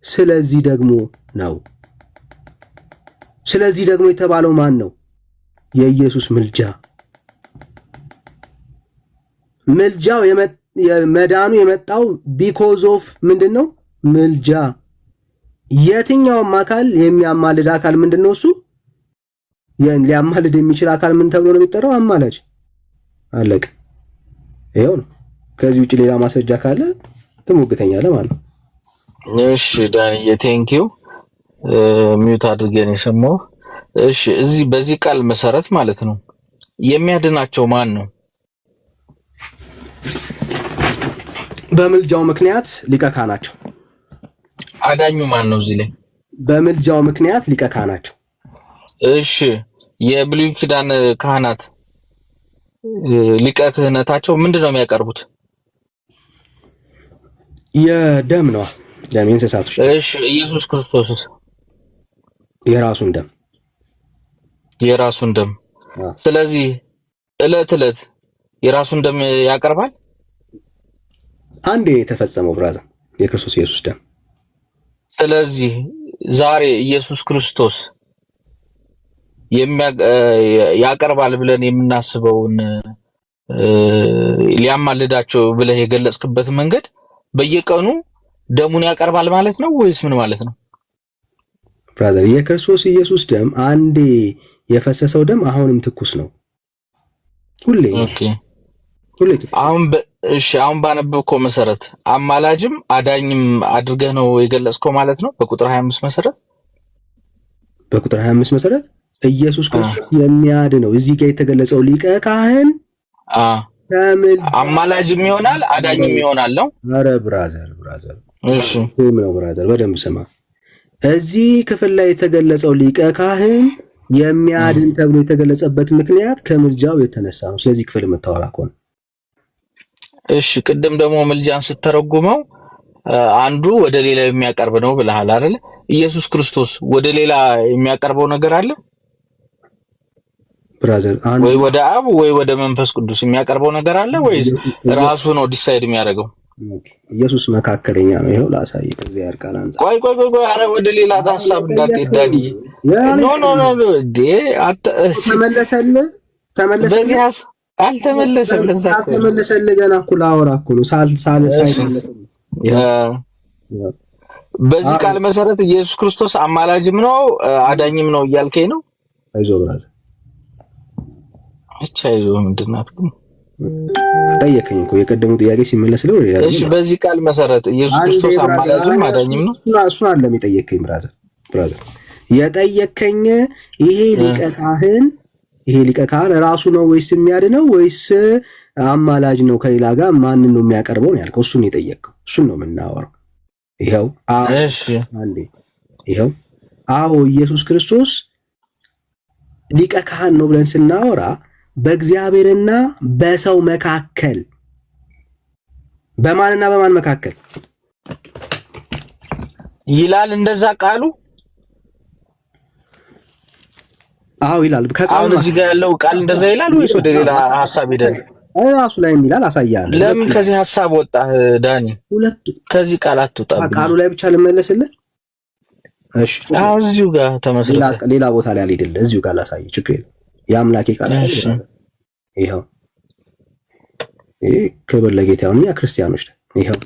ስለዚህ ደግሞ ነው። ስለዚህ ደግሞ የተባለው ማን ነው? የኢየሱስ ምልጃው መዳኑ የመጣው ቢኮዝ ኦፍ ምንድነው? ምልጃ። የትኛውም አካል የሚያማልድ አካል ምንድነው? እሱ ሊያማልድ የሚችል አካል ምን ተብሎ ነው የሚጠራው? አማላጅ። አለቀ። ይሄው ነው። ከዚህ ውጭ ሌላ ማስረጃ ካለ ትሞግተኛለህ ማለት ነው። እሺ ዳንዬ ቴንኪው ሚውት አድርገን የሰማው። እሺ እዚህ በዚህ ቃል መሰረት ማለት ነው የሚያድናቸው ማን ነው? በምልጃው ምክንያት ሊቀ ካህናቸው። አዳኙ ማን ነው እዚህ ላይ? በምልጃው ምክንያት ሊቀ ካህናቸው። እሺ የብሉይ ኪዳን ካህናት ሊቀ ክህነታቸው ምንድነው የሚያቀርቡት? የደም ነው፣ ደም የእንስሳቶች። እሺ ኢየሱስ ክርስቶስስ? የራሱን ደም። ስለዚህ ዕለት የራሱን ደም ያቀርባል። አንዴ የተፈጸመው ብራዘር የክርስቶስ ኢየሱስ ደም። ስለዚህ ዛሬ ኢየሱስ ክርስቶስ ያቀርባል ብለን የምናስበውን ሊያማልዳቸው ብለህ የገለጽክበት መንገድ በየቀኑ ደሙን ያቀርባል ማለት ነው ወይስ ምን ማለት ነው? ብራዘር የክርስቶስ ኢየሱስ ደም አንዴ የፈሰሰው ደም አሁንም ትኩስ ነው። ሁሌ አሁን ባነበብከው መሰረት አማላጅም አዳኝም አድርገህ ነው የገለጽከው ማለት ነው። በቁጥር 25 መሰረት ኢየሱስ ክርስቶስ የሚያድነው እዚህ ጋር የተገለጸው ሊቀ ካህን አማላጅም ይሆናል አዳኝም ይሆናል ነው። ኧረ ብራዘር እሺ ነው ብራዘር በደንብ ስማ። እዚህ ክፍል ላይ የተገለጸው ሊቀ ካህን የሚያድን ተብሎ የተገለጸበት ምክንያት ከምልጃው የተነሳ ነው። ስለዚህ ክፍል የምታወራ ከሆነ እሺ፣ ቅድም ደግሞ ምልጃን ስተረጉመው አንዱ ወደ ሌላ የሚያቀርብ ነው ብለሃል አይደል? ኢየሱስ ክርስቶስ ወደ ሌላ የሚያቀርበው ነገር አለ ብራዘር? ወይ ወደ አብ ወይ ወደ መንፈስ ቅዱስ የሚያቀርበው ነገር አለ ወይስ ራሱ ነው ዲሳይድ የሚያደርገው? ኢየሱስ መካከለኛ ነው። ይሄው ላሳይ እግዚአብሔር ቃል አንፃር። ቆይ አረ ወደ ሌላ ሐሳብ እንዳትሄድ ዳኒ። ኖ ዴ ተመለሰልህ። በዚህ አልተመለሰልህ ገና እኮ ላወራ እኮ ነው ሳይመለስልህ። በዚህ ቃል መሰረት ኢየሱስ ክርስቶስ አማላጅም ነው አዳኝም ነው እያልከኝ ነው? አይዞህ ብራዘር አይዞህ ምንድን ናት ግን ጠየቀኝ እኮ የቀደሙ ጥያቄ ሲመለስ ነው። እሺ በዚህ ቃል መሰረት ኢየሱስ ክርስቶስ አማላጅም አዳኝም ነው? እሱን አለም የጠየቀኝ ብራዘር የጠየቀኝ ይሄ ሊቀ ካህን ራሱ ነው ወይስ የሚያድነው ወይስ አማላጅ ነው? ከሌላ ጋር ማንን ነው የሚያቀርበው ነው ያልከው። እሱን የጠየቀው እሱን ነው የምናወራው። ይሄው አዎ ኢየሱስ ክርስቶስ ሊቀ ካህን ነው ብለን ስናወራ በእግዚአብሔርና በሰው መካከል በማንና በማን መካከል ይላል እንደዛ ቃሉ? አዎ ይላል። አሁን እዚህ ጋር ያለው ቃል እንደዛ ይላል ወይስ ወደ ሌላ ሐሳብ ሄደን? ራሱ ላይ ይላል። አሳያለሁ። ለምን ከዚህ ሐሳብ ወጣህ ዳኒ? ከዚህ ቃል አትወጣ። ቃሉ ላይ ብቻ ልመለስልህ። እሺ አሁን እዚሁ ጋር ተመስርተ ሌላ ቦታ ላይ አልሄድልህ። እዚሁ ጋር ላሳይ። ችግር የለም። የአምላኬ ቃል ይሄው ክብር ለጌታ ይሁን። እኛ ክርስቲያኖች ነን። ይሄው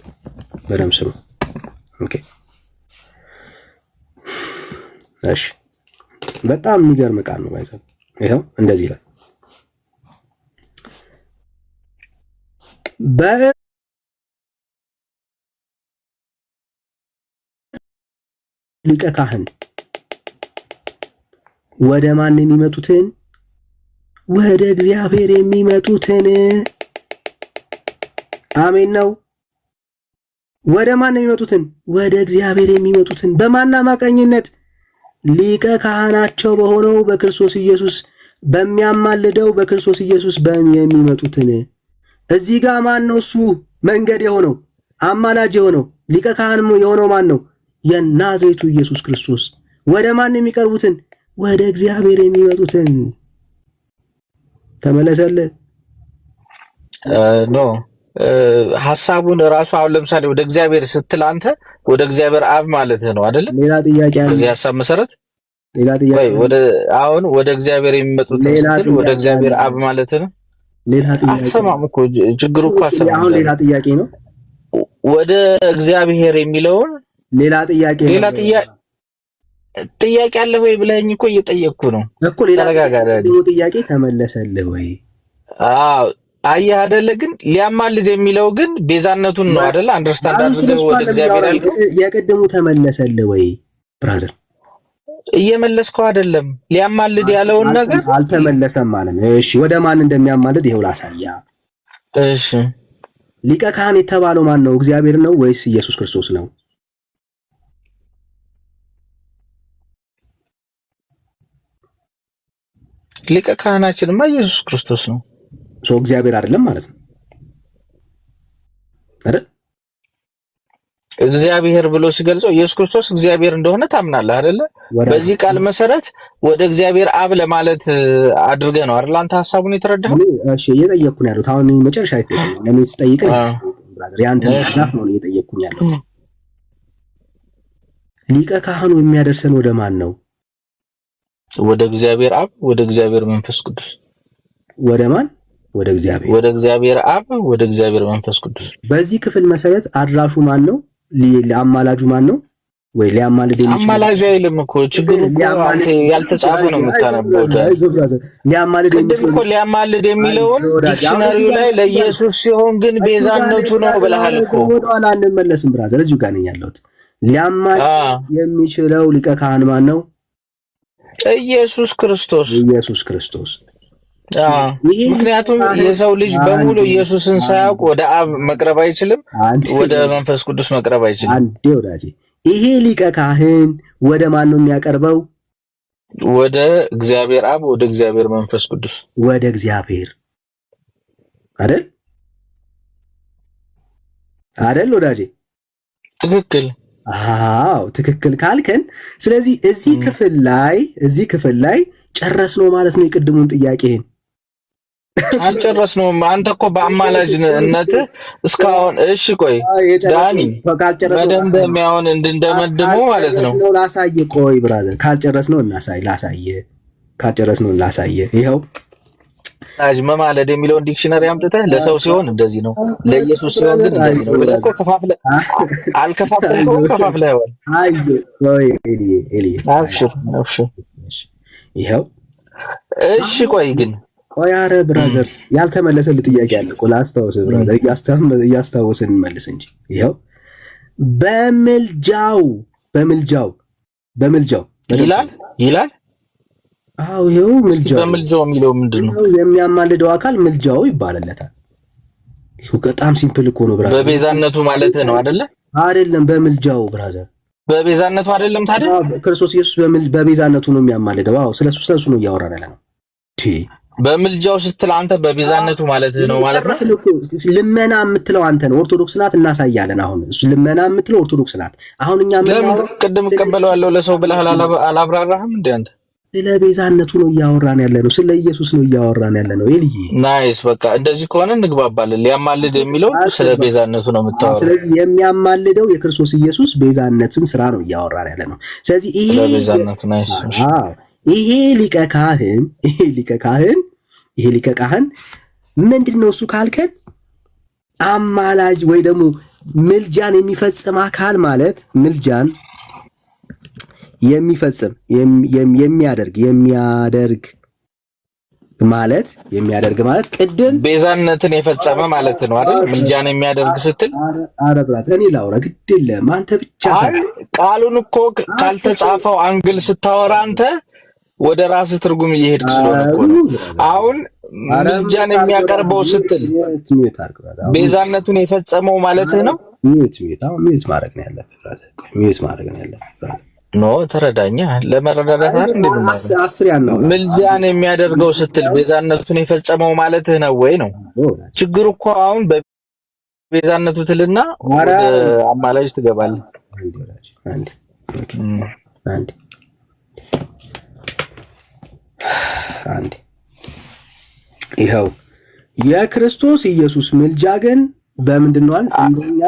በደምብ ስሙ። ኦኬ እሺ በጣም የሚገርም ቃል ነው። ባይዘው ይሄው እንደዚህ ይላል። ሊቀ ካህን ወደ ማን የሚመጡትን? ወደ እግዚአብሔር የሚመጡትን። አሜን ነው። ወደ ማን ነው የሚመጡትን? ወደ እግዚአብሔር የሚመጡትን በማን አማካኝነት? ሊቀ ካህናቸው በሆነው በክርስቶስ ኢየሱስ በሚያማልደው በክርስቶስ ኢየሱስ የሚመጡትን። እዚህ ጋር ማን ነው እሱ መንገድ የሆነው አማላጅ የሆነው ሊቀ ካህን የሆነው ማን ነው? የናዝሬቱ ኢየሱስ ክርስቶስ። ወደ ማን የሚቀርቡትን? ወደ እግዚአብሔር የሚመጡትን። ተመለሰልህ? ኖ ሐሳቡን ራሱ አሁን ለምሳሌ ወደ እግዚአብሔር ስትል አንተ ወደ እግዚአብሔር አብ ማለት ነው አይደል? ሌላ ጥያቄ አለ። በዚህ ሐሳብ መሰረት ሌላ ጥያቄ ወይ ወደ እግዚአብሔር የሚመጡትን ስትል ወደ እግዚአብሔር አብ ማለት ነው። ሌላ ጥያቄ አትሰማም እኮ ችግሩ እኮ አትሰማም። አሁን ሌላ ጥያቄ ነው። ወደ እግዚአብሔር የሚለውን ሌላ ጥያቄ ጥያቄ አለ ወይ ብለኸኝ እኮ እየጠየቅኩ ነው እኮ። ሌላ ጥያቄ ተመለሰልህ ወይ? አዎ አየህ አይደለ? ግን ሊያማልድ የሚለው ግን ቤዛነቱን ነው አይደለ? አንደርስታንድ አድርገህ ወደ እግዚአብሔር ያልከው የቅድሙ ተመለሰልህ ወይ ብራዘር? እየመለስከው አይደለም። ሊያማልድ ያለውን ነገር አልተመለሰም ማለት ነው። እሺ ወደ ማን እንደሚያማልድ ይኸው ላሳያ። እሺ ሊቀ ካህን የተባለው ማን ነው? እግዚአብሔር ነው ወይስ ኢየሱስ ክርስቶስ ነው? ሊቀ ካህናችንማ ኢየሱስ ክርስቶስ ነው። ሰው እግዚአብሔር አይደለም ማለት ነው አይደል? እግዚአብሔር ብሎ ሲገልጸው ኢየሱስ ክርስቶስ እግዚአብሔር እንደሆነ ታምናለህ አይደለ? በዚህ ቃል መሰረት ወደ እግዚአብሔር አብ ለማለት አድርገህ ነው አይደል አንተ ሐሳቡን የተረዳኸው? እሺ እየጠየቅኩ ነው ያሉት። አሁን መጨረሻ አይተኝ እኔ ስጠይቅ ብራዘር ያንተን ሐሳብ ነው እየጠየቅኩኝ ያሉት። ሊቀ ካህኑ የሚያደርሰን ወደ ማን ነው? ወደ እግዚአብሔር አብ፣ ወደ እግዚአብሔር መንፈስ ቅዱስ። ወደ ማን? ወደ እግዚአብሔር። ወደ እግዚአብሔር አብ፣ ወደ እግዚአብሔር መንፈስ ቅዱስ። በዚህ ክፍል መሰረት አድራሹ ማን ነው? አማላጁ ማን ነው? ወይ ሊያማልድ የሚችል አማላጅ አይልም እኮ ችግሩ እኮ አንተ ያልተጻፈ ነው የምታነበው። ሊያማልድ እኮ ሊያማልድ የሚለውን ዲክሽነሪው ላይ ለኢየሱስ ሲሆን ግን ቤዛነቱ ነው ብለሃል እኮ። ወደኋላ አንመለስም ብራዘር፣ እዚሁ ጋር ነኝ ያለሁት። ሊያማልድ የሚችለው ሊቀ ካህን ማን ነው? ኢየሱስ ክርስቶስ። ኢየሱስ ክርስቶስ። ምክንያቱም የሰው ልጅ በሙሉ ኢየሱስን ሳያውቅ ወደ አብ መቅረብ አይችልም፣ ወደ መንፈስ ቅዱስ መቅረብ አይችልም። አንዴ ወዳጄ፣ ይሄ ሊቀ ካህን ወደ ማን ነው የሚያቀርበው? ወደ እግዚአብሔር አብ፣ ወደ እግዚአብሔር መንፈስ ቅዱስ፣ ወደ እግዚአብሔር አይደል? አይደል ወዳጄ? ትክክል። አዎ ትክክል ካልከን፣ ስለዚህ እዚህ ክፍል ላይ ጨረስነው ማለት ነው የቅድሙን ጥያቄህን። አልጨረስነውም። አንተ እኮ በአማላጅነት እስካሁን እሺ፣ ቆይ ዳኒ መደምደሚያውን እንድንደመድመው ማለት ነው። ላሳየ፣ ቆይ ብራዘር፣ ካልጨረስነው ላሳየ። ይኸው መማለድ የሚለውን ዲክሽነሪ አምጥተህ ለሰው ሲሆን እንደዚህ ነው፣ ለኢየሱስ ሲሆን ግን እንደዚህ ነው ብለህ እኮ ከፋፍለህ አልከፋፈልከውም? ከፋፍለኸዋል። አብሽር። ይኸው እሺ፣ ቆይ ኧረ ብራዘር ያልተመለሰልህ ጥያቄ አለ እኮ ላስታውስህ ብራዘር፣ እያስታወስን እንመልስ እንጂ። ይኸው በምልጃው ይላል። አዎ ይኸው በምልጃው የሚለው ምንድን ነው? የሚያማልደው አካል ምልጃው ይባልለታል። ይኸው በጣም ሲምፕል እኮ ነው ብራዘር። በቤዛነቱ ማለት ነው አይደለ? አይደለም፣ በምልጃው ብራዘር፣ በቤዛነቱ አይደለም። ታዲያ ክርስቶስ ኢየሱስ በቤዛነቱ ነው የሚያማልደው። አዎ ስለሱ ነው እያወራን ያለ ነው። በምልጃው ስትል አንተ በቤዛነቱ ማለት ነው ማለት ነው። ልመና የምትለው አንተ ነው። ኦርቶዶክስ ናት፣ እናሳያለን። አሁን እሱ ልመና የምትለው ኦርቶዶክስ ናት። አሁን እኛ ቅድም እቀበለዋለሁ ለሰው ብለህ አላብራራህም እንዴ አንተ? ስለ ቤዛነቱ ነው እያወራን ያለ ነው። ስለ ኢየሱስ ነው እያወራን ያለ ነው። ኤልዬ ናይስ። በቃ እንደዚህ ከሆነ እንግባባለን። ሊያማልድ የሚለው ስለ ቤዛነቱ ነው የምታወራው። ስለዚህ የሚያማልደው የክርስቶስ ኢየሱስ ቤዛነትን ስራ ነው እያወራን ያለ ነው። ስለዚህ ይሄ ቤዛነቱ ናይስ። ይሄ ሊቀ ካህን ምንድነው እሱ ካልከን፣ አማላጅ ወይ ደግሞ ምልጃን የሚፈጽም አካል ማለት ምልጃን የሚፈጽም የሚያደርግ ማለት ቅድም ቤዛነትን የፈጸመ ማለት ነው አይደል? ምልጃን የሚያደርግ ስትል አረብራት እኔ ላውራ ግድ የለም አንተ ብቻ። ቃሉን እኮ ካልተጻፈው አንግል ስታወራ አንተ ወደ ራስ ትርጉም እየሄድክ ስለሆነ እኮ ነው። አሁን ምልጃን የሚያቀርበው ስትል ቤዛነቱን የፈጸመው ማለትህ ነው። ሚዩት ማድረግ ነው ያለብህ። ኖ ተረዳኛ። ለመረዳዳት ምልጃን የሚያደርገው ስትል ቤዛነቱን የፈጸመው ማለትህ ነው ወይ ነው ችግሩ እኮ። አሁን በቤዛነቱ ትልና ወደ አማላጅ ትገባለህ። አንዴ ይኸው የክርስቶስ ኢየሱስ ምልጃ ግን በምንድን ነው? አንደኛ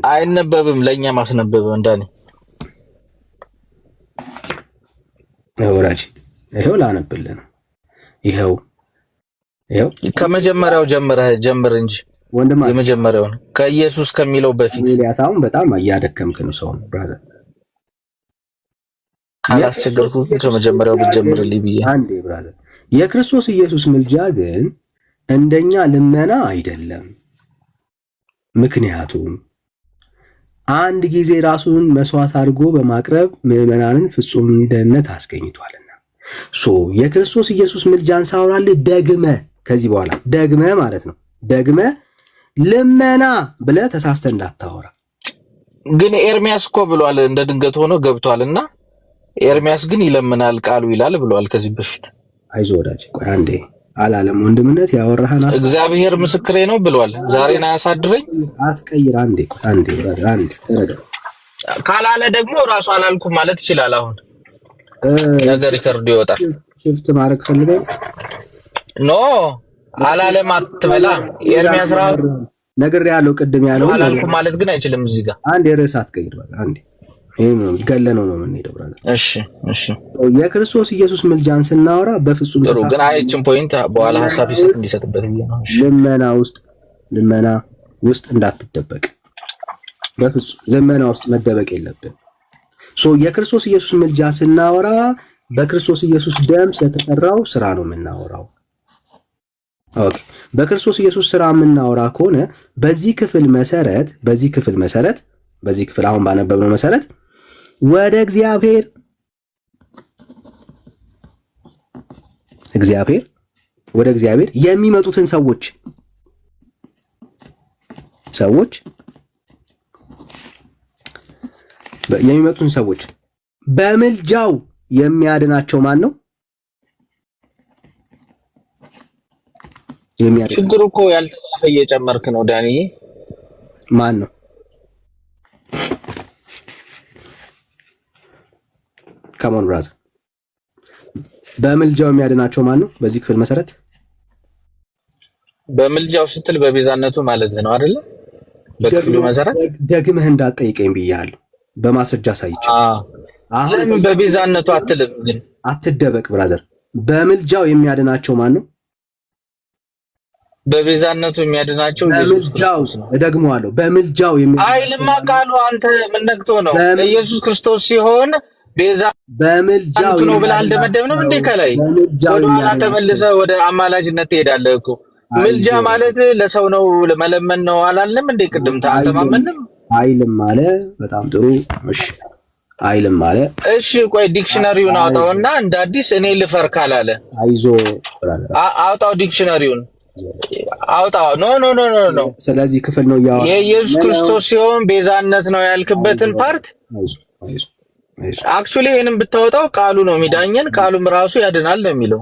አይነበብም፣ ለኛ ማስነበብ እንዳኔ ወራጅ ይኸው ላነብልህ ነው። ይኸው ከመጀመሪያው ጀምር እንጂ ወንድማ፣ የመጀመሪያው ከኢየሱስ ከሚለው በፊት አሁን በጣም እያደከምክ ነው ሰው ብራዘር። ካላስቸገርኩ ከመጀመሪያው ብትጀምርልኝ ብዬ። አንዴ ብራዘር፣ የክርስቶስ ኢየሱስ ምልጃ ግን እንደኛ ልመና አይደለም። ምክንያቱም አንድ ጊዜ ራሱን መስዋዕት አድርጎ በማቅረብ ምዕመናንን ፍጹም ደህንነት አስገኝቷልና። የክርስቶስ ኢየሱስ ምልጃን ሳወራልህ ከዚህ በኋላ ማለት ነው ልመና ብለህ ተሳስተህ እንዳታወራ። ግን ኤርሚያስ እኮ ብሏል፣ እንደ ድንገት ሆኖ ገብቷልና ኤርሚያስ ግን ይለምናል ቃሉ ይላል ብሏል ከዚህ በፊት። አይዞህ ወዳጅ፣ ቆይ አንዴ አላለም ወንድምነት ያወራህን እግዚአብሔር ምስክሬ ነው ብሏል። ዛሬን አያሳድረኝ አትቀይር። አንዴ ተረዳ። ካላለ ደግሞ ራሱ አላልኩም ማለት ይችላል። አሁን ነገር ይከርዱ ይወጣል። ሽፍት ማድረግ ፈልገው ኖ አላለም አትበላ። ኤርሚያስ ራሱ ነገር ያለው ቅድም ያለው አላልኩም ማለት ግን አይችልም። እዚህ ጋር አንዴ ርዕስ አትቀይር። አንዴ ይሄን ነው ገለነው ነው የምንሄደው ብራዘር። እሺ የክርስቶስ ኢየሱስ ምልጃን ስናወራ በፍጹም ጥሩ፣ ግን አይችን ፖይንት በኋላ ሐሳብ እንዲሰጥበት ብዬ ነው። ልመና ውስጥ እንዳትደበቅ፣ በፍጹም ልመና ውስጥ መደበቅ የለብን። የክርስቶስ ኢየሱስ ምልጃ ስናወራ በክርስቶስ ኢየሱስ ደም ስለተሰራው ስራ ነው የምናወራው። ኦኬ፣ በክርስቶስ ኢየሱስ ስራ የምናወራ ከሆነ በዚህ ክፍል አሁን ባነበብነው መሰረት ወደ እግዚአብሔር የሚመጡትን ሰዎች በምልጃው የሚያድናቸው ማን ነው? ችግሩ እኮ ያልተጻፈ እየጨመርክ ነው ዳንዬ። ማን ነው? ካሞን ብራዘር፣ በምልጃው የሚያድናቸው ማን ነው? በዚህ ክፍል መሰረት በምልጃው ስትል በቤዛነቱ ማለት ነው አይደለ? በክፍሉ መሰረት ደግመህ እንዳትጠይቀኝ ብያለሁ። በማስረጃ ሳይቻል አሁን በቤዛነቱ አትልም። ግን አትደበቅ ብራዘር። በምልጃው የሚያድናቸው ማን ነው? በቤዛነቱ የሚያድናቸው ኢየሱስ ክርስቶስ ነው። እደግመዋለሁ። በምልጃው አይልማ ቃሉ። አንተ ምን ነክቶ ነው? ኢየሱስ ክርስቶስ ሲሆን ቤዛ በምልጃው ነው ብለህ አልደመደምንም እንዴ? ከላይ ወደኋላ ተመልሰህ ወደ አማላጅነት ትሄዳለህ እኮ። ምልጃ ማለት ለሰው ነው ለመለመን ነው አላልንም እንዴ? ቅድም አልተማመንም። አይልም አለ። በጣም ጥሩ። እሺ አይልም አለ። እሺ ቆይ ዲክሽነሪውን አውጣውና እንደ አዲስ እኔ ልፈር ካላለ አይዞ አውጣው፣ ዲክሽነሪውን አውጣው። ኖ ስለዚህ ክፍል ነው ያው የኢየሱስ ክርስቶስ ሲሆን ቤዛነት ነው ያልክበትን ፓርት አክቹሊ ይሄንን ብታወጣው ቃሉ ነው የሚዳኘን፣ ቃሉም ራሱ ያድናል ነው የሚለው።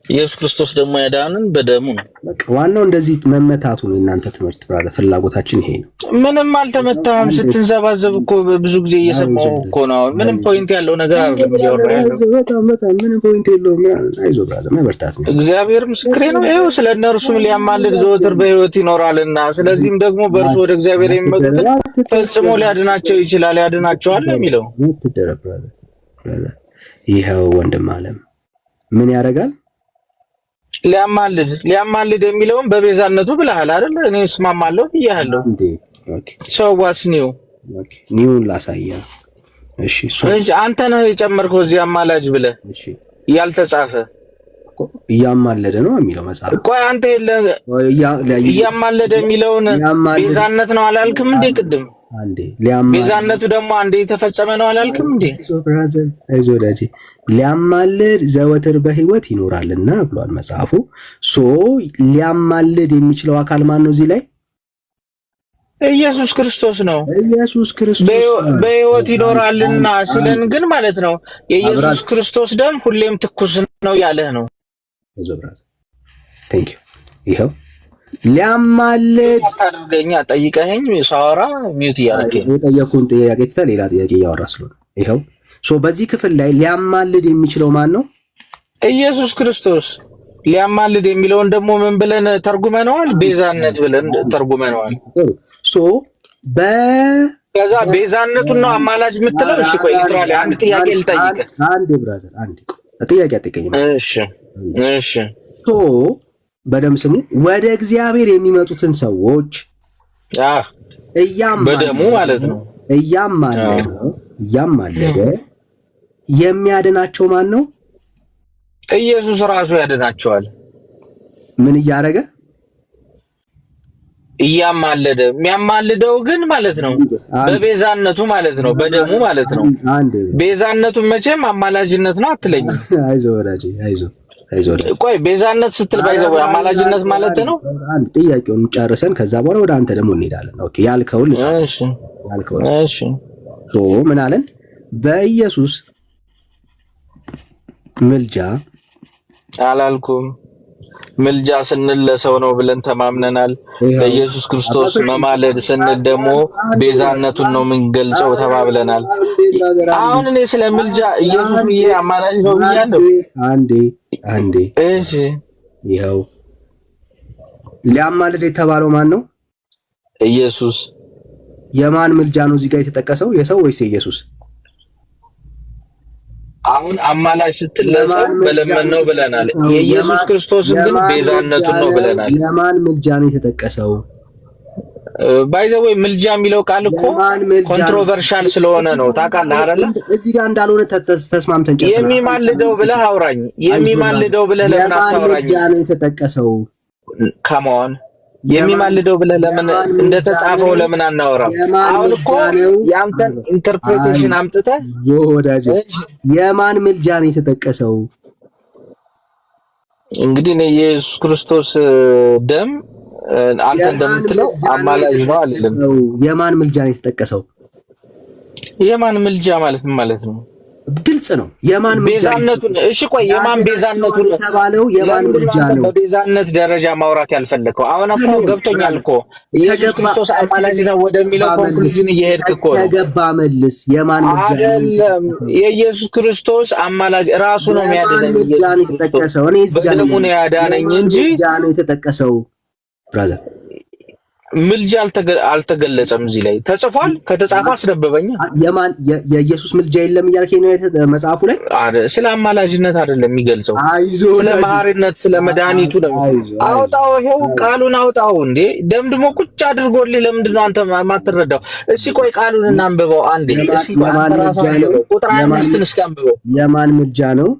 ኢየሱስ ክርስቶስ ደግሞ ያዳንን በደሙ ነው። በቃ ዋናው እንደዚህ መመታቱ ነው። እናንተ ትምህርት ብራዘር ፍላጎታችን ይሄ ነው። ምንም አልተመታህም። ስትንዘባዘብ እኮ ብዙ ጊዜ እየሰማሁ እኮ ነው። ምንም ፖይንት ያለው ነገር አይደለም እያወራ ያለው። ምንም ፖይንት የለውም። አይዞህ ብራዘር መበርታት ነው። እግዚአብሔር ምስክሬ ነው። ይኸው ስለ እነርሱም ሊያማልድ ዘወትር በሕይወት ይኖራልና፣ ስለዚህም ደግሞ በእርሱ ወደ እግዚአብሔር የሚመጡትን ፈጽሞ ሊያድናቸው ይችላል፣ ያድናቸዋል ነው የሚለው። ትደረብ ብራዘር። ይኸው ወንድም አለም ምን ያደርጋል? ሊያማልድ የሚለውን በቤዛነቱ ብለሃል አይደል? እኔ እስማማለሁ ብያለሁ። ኦኬ ሰው ዋስ ኒው ኒውን ላሳያ። እሺ አንተ ነህ የጨመርከው እዚህ አማላጅ ብለህ። እሺ ያልተጻፈ እያማለደ ነው የሚለው መጽሐፍ። ቆይ አንተ እያማለደ የሚለውን ቤዛነት ነው አላልክም እንዴ ቅድም? አንዴ ቤዛነቱ ደግሞ አንዴ የተፈጸመ ነው አላልክም እንዴ? ብራዘር አይዞህ ወዳጄ ሊያማልድ ዘወትር በሕይወት ይኖራልና ብሏል መጽሐፉ። ሶ ሊያማልድ የሚችለው አካል ማን ነው እዚህ ላይ? ኢየሱስ ክርስቶስ ነው። ኢየሱስ ክርስቶስ በሕይወት ይኖራልና ሲለን ግን ማለት ነው የኢየሱስ ክርስቶስ ደም ሁሌም ትኩስ ነው ያለህ ነው። አይዞህ ብራዘር ቴንክ ዩ። ይኸው ሊያማልድ ታደርገኛ ጠይቀኸኝ ሳወራ ሚውት ያደርገኝ የጠየኩህን ጥያቄ ትተህ ሌላ ጥያቄ እያወራ ስለሆነ ይኸው። ሶ በዚህ ክፍል ላይ ሊያማልድ የሚችለው ማን ነው? ኢየሱስ ክርስቶስ። ሊያማልድ የሚለውን ደግሞ ምን ብለን ተርጉመነዋል? ቤዛነት ብለን ተርጉመነዋል። ሶ ከዛ ቤዛነቱን ነው አማላጅ የምትለው? እሺ ቆይ ሊትራሊ አንድ ጥያቄ ልጠይቅህ። አንዴ ብራዘር አንዴ ጥያቄ አትጠይቀኝም። እሺ ሶ በደም ስሙ ወደ እግዚአብሔር የሚመጡትን ሰዎች በደሙ ማለት ነው እያማለደ የሚያድናቸው ማን ነው? ኢየሱስ ራሱ ያድናቸዋል። ምን እያደረገ? እያማለደ። የሚያማልደው ግን ማለት ነው በቤዛነቱ ማለት ነው፣ በደሙ ማለት ነው። ቤዛነቱ መቼም አማላጅነት ነው አትለኝም? አይዞህ ወዳጄ አይዞህ። ቆይ ቤዛነት ስትል ባይዘው አማላጅነት ማለት ነው። አንድ ጥያቄውን ጨርሰን ከዛ በኋላ ወደ አንተ ደግሞ እንሄዳለን። ኦኬ ያልከውን እሺ ሶ ምን አለን? በኢየሱስ ምልጃ አላልኩም። ምልጃ ስንል ለሰው ነው ብለን ተማምነናል። በኢየሱስ ክርስቶስ መማለድ ስንል ደግሞ ቤዛነቱን ነው የምንገልጸው ተባብለናል። አሁን እኔ ስለ ምልጃ ኢየሱስ ብዬ አማላጅ ነው ብያለሁ። አንዴ እሺ ይኸው ሊያማልድ የተባለው ማን ነው? ኢየሱስ። የማን ምልጃ ነው እዚህ ጋር የተጠቀሰው? የሰው ወይስ የኢየሱስ? አሁን አማላጅ ስትል ለሰው በለመን ነው ብለናል። የኢየሱስ ክርስቶስ ግን ቤዛነቱን ነው ብለናል። የማን ምልጃ ነው የተጠቀሰው? ባይዘው ምልጃ የሚለው ቃል እኮ ኮንትሮቨርሻል ስለሆነ ነው ታውቃለህ አይደለ? እዚህ ጋር እንዳልሆነ ተስማምተን ጨርሰናል። የሚማልደው ብለህ አውራኝ። የሚማልደው ብለህ ለምን አታውራኝ? ምልጃ ነው የተጠቀሰው። ከመሆን የሚማልደው ብለህ ለምን እንደተጻፈው ለምን አናወራም? አሁን እኮ ያንተን ኢንተርፕሬቴሽን አምጥተህ ወዳጅ የማን ምልጃ ነው የተጠቀሰው? እንግዲህ ነው የኢየሱስ ክርስቶስ ደም አንተ እንደምትለው አማላጅ ነው አይደለም? የማን ምልጃ ነው የተጠቀሰው? የማን ምልጃ ማለት ምን ማለት ነው? ግልጽ ነው። የማን ቤዛነቱን? እሺ ቆይ የማን ቤዛነቱን ተባለው? የማን ምልጃ ነው? በቤዛነት ደረጃ ማውራት ያልፈለከው? አሁን እኮ ገብቶኛል እኮ ኢየሱስ ክርስቶስ አማላጅ ነው ወደሚለው ኮንክሉዥን እየሄድክ እኮ ነው። ተገባ መልስ። የማን ምልጃ አይደለም? የኢየሱስ ክርስቶስ አማላጅ ራሱ ነው የሚያድነኝ። ኢየሱስ ክርስቶስ በደሙ ነው ያዳነኝ እንጂ ምልጃ ነው የተጠቀሰው። ብራዘር ምልጃ አልተገለጸም። እዚህ ላይ ተጽፏል። ከተጻፈ አስነበበኛ። የማን የኢየሱስ ምልጃ የለም እያልከኝ ነው? መጽሐፉ ላይ ስለ አማላጅነት አይደለም የሚገልጸው፣ ስለ መሐሪነት፣ ስለ መድኃኒቱ ነው። አውጣው፣ ይሄው ቃሉን አውጣው። እንዴ ደምድሞ ቁጭ አድርጎልህ ለምንድን ነው አንተ ማትረዳው? እስኪ ቆይ ቃሉን እናንብበው አንዴ። እስኪ አንተ ራስህ አንብበው፣ ቁጥር 5 እስኪ አንብበው። የማን ምልጃ ነው?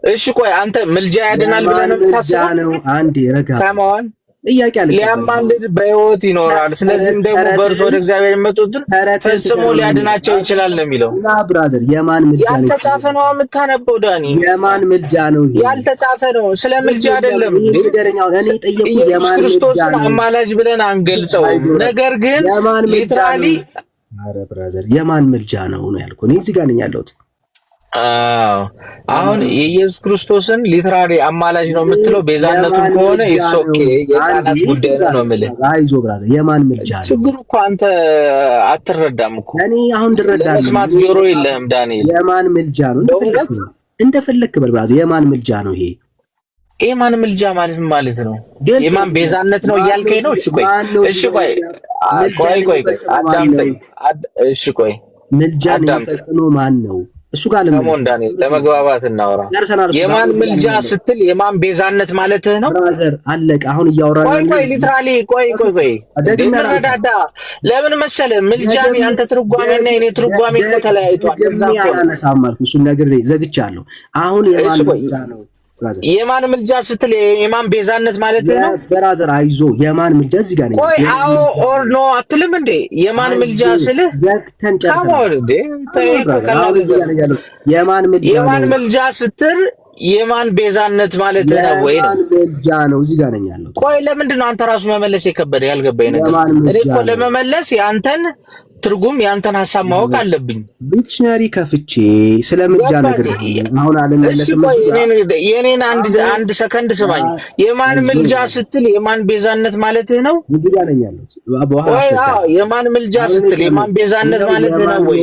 እሺ ቆይ አንተ ምልጃ ያድናል ብለህ ነው የምታስበው? አንዴ ረጋ ከመሆን ጥያቄ አለ። ሊያማልድ በሕይወት ይኖራል። ስለዚህም ደግሞ በእርሱ ወደ እግዚአብሔር የመጡትን ፈጽሞ ሊያድናቸው ይችላል ነው የሚለው። እና ብራዘር የማን ምልጃ ነው? ያልተጻፈ ነው የምታነበው ዳኒ። የማን ምልጃ ነው? ያልተጻፈ ነው። ስለ ምልጃ አይደለም። ኢየሱስ ክርስቶስን አማላጅ ብለን አንገልጸው። ነገር ግን ሊትራሊ አረ ብራዘር የማን ምልጃ ነው ነው ያልኩህ። እኔ እዚህ ጋር ነኝ ያለሁት። አሁን የኢየሱስ ክርስቶስን ሊትራሊ አማላጅ ነው የምትለው ቤዛነቱን ከሆነ ኦኬ፣ የቃላት ጉዳይ ነው የምልህ። አይዞህ ብራዘር የማን ምልጃ ነው? ችግሩ እኮ አንተ አትረዳም እኮ። እኔ አሁን እንድረዳ መስማት ጆሮ የለህም ዳንኤል። የማን ምልጃ ነው? እንደፈለክ በል ብራዘር። የማን ምልጃ ነው ይሄ? የማን ምልጃ ማለት ምን ማለት ነው? የማን ቤዛነት ነው እያልከኝ ነው? እሺ ቆይ አዳምጠኝ። እሺ ቆይ ምልጃን የሚፈጽመው ማን ነው? እሱ ጋር ለመግባባት እናወራ። የማን ምልጃ ስትል የማን ቤዛነት ማለትህ ነው? ብራዘር አለቀ። አሁን እያወራን ቆይ ሊትራሊ ቆይ እንደረዳዳ። ለምን መሰለህ ምልጃን ያንተ ትርጓሜና የኔ ትርጓሜ እኮ ተለያይቷል። እዛ እኮ አላነሳም አልኩ። እሱን ነገር ዘግቻለሁ። አሁን የማን ምልጃ ነው? የማን ምልጃ ስትል የማን ቤዛነት ማለት ነው? ብራዘር አይዞ የማን ምልጃ እዚህ ጋር ነው። ቆይ አዎ ኦር ኖ አትልም እንዴ? የማን ምልጃ ስልህ ካሞን እንዴ የማን ምልጃ ስትል የማን ቤዛነት ማለት ነው ወይ ነው? የማን ምልጃ ነው እዚህ ጋር ነኝ ያለው። ቆይ ለምንድን ነው አንተ ራሱ መመለስ የከበደ ያልገባኝ ነገር? እኔ እኮ ለመመለስ ያንተን ትርጉም ያንተን ሐሳብ ማወቅ አለብኝ። ዲክሽነሪ ከፍቼ ስለምልጃ ነገር አሁን አልመለስም። እሺ ቆይ የኔን አንድ ሰከንድ ስማኝ። የማን ምልጃ ስትል የማን ቤዛነት ማለትህ ነው? እዚህ ጋር ነኝ ያለው። ወይ አዎ የማን ምልጃ ስትል የማን ቤዛነት ማለትህ ነው ወይ?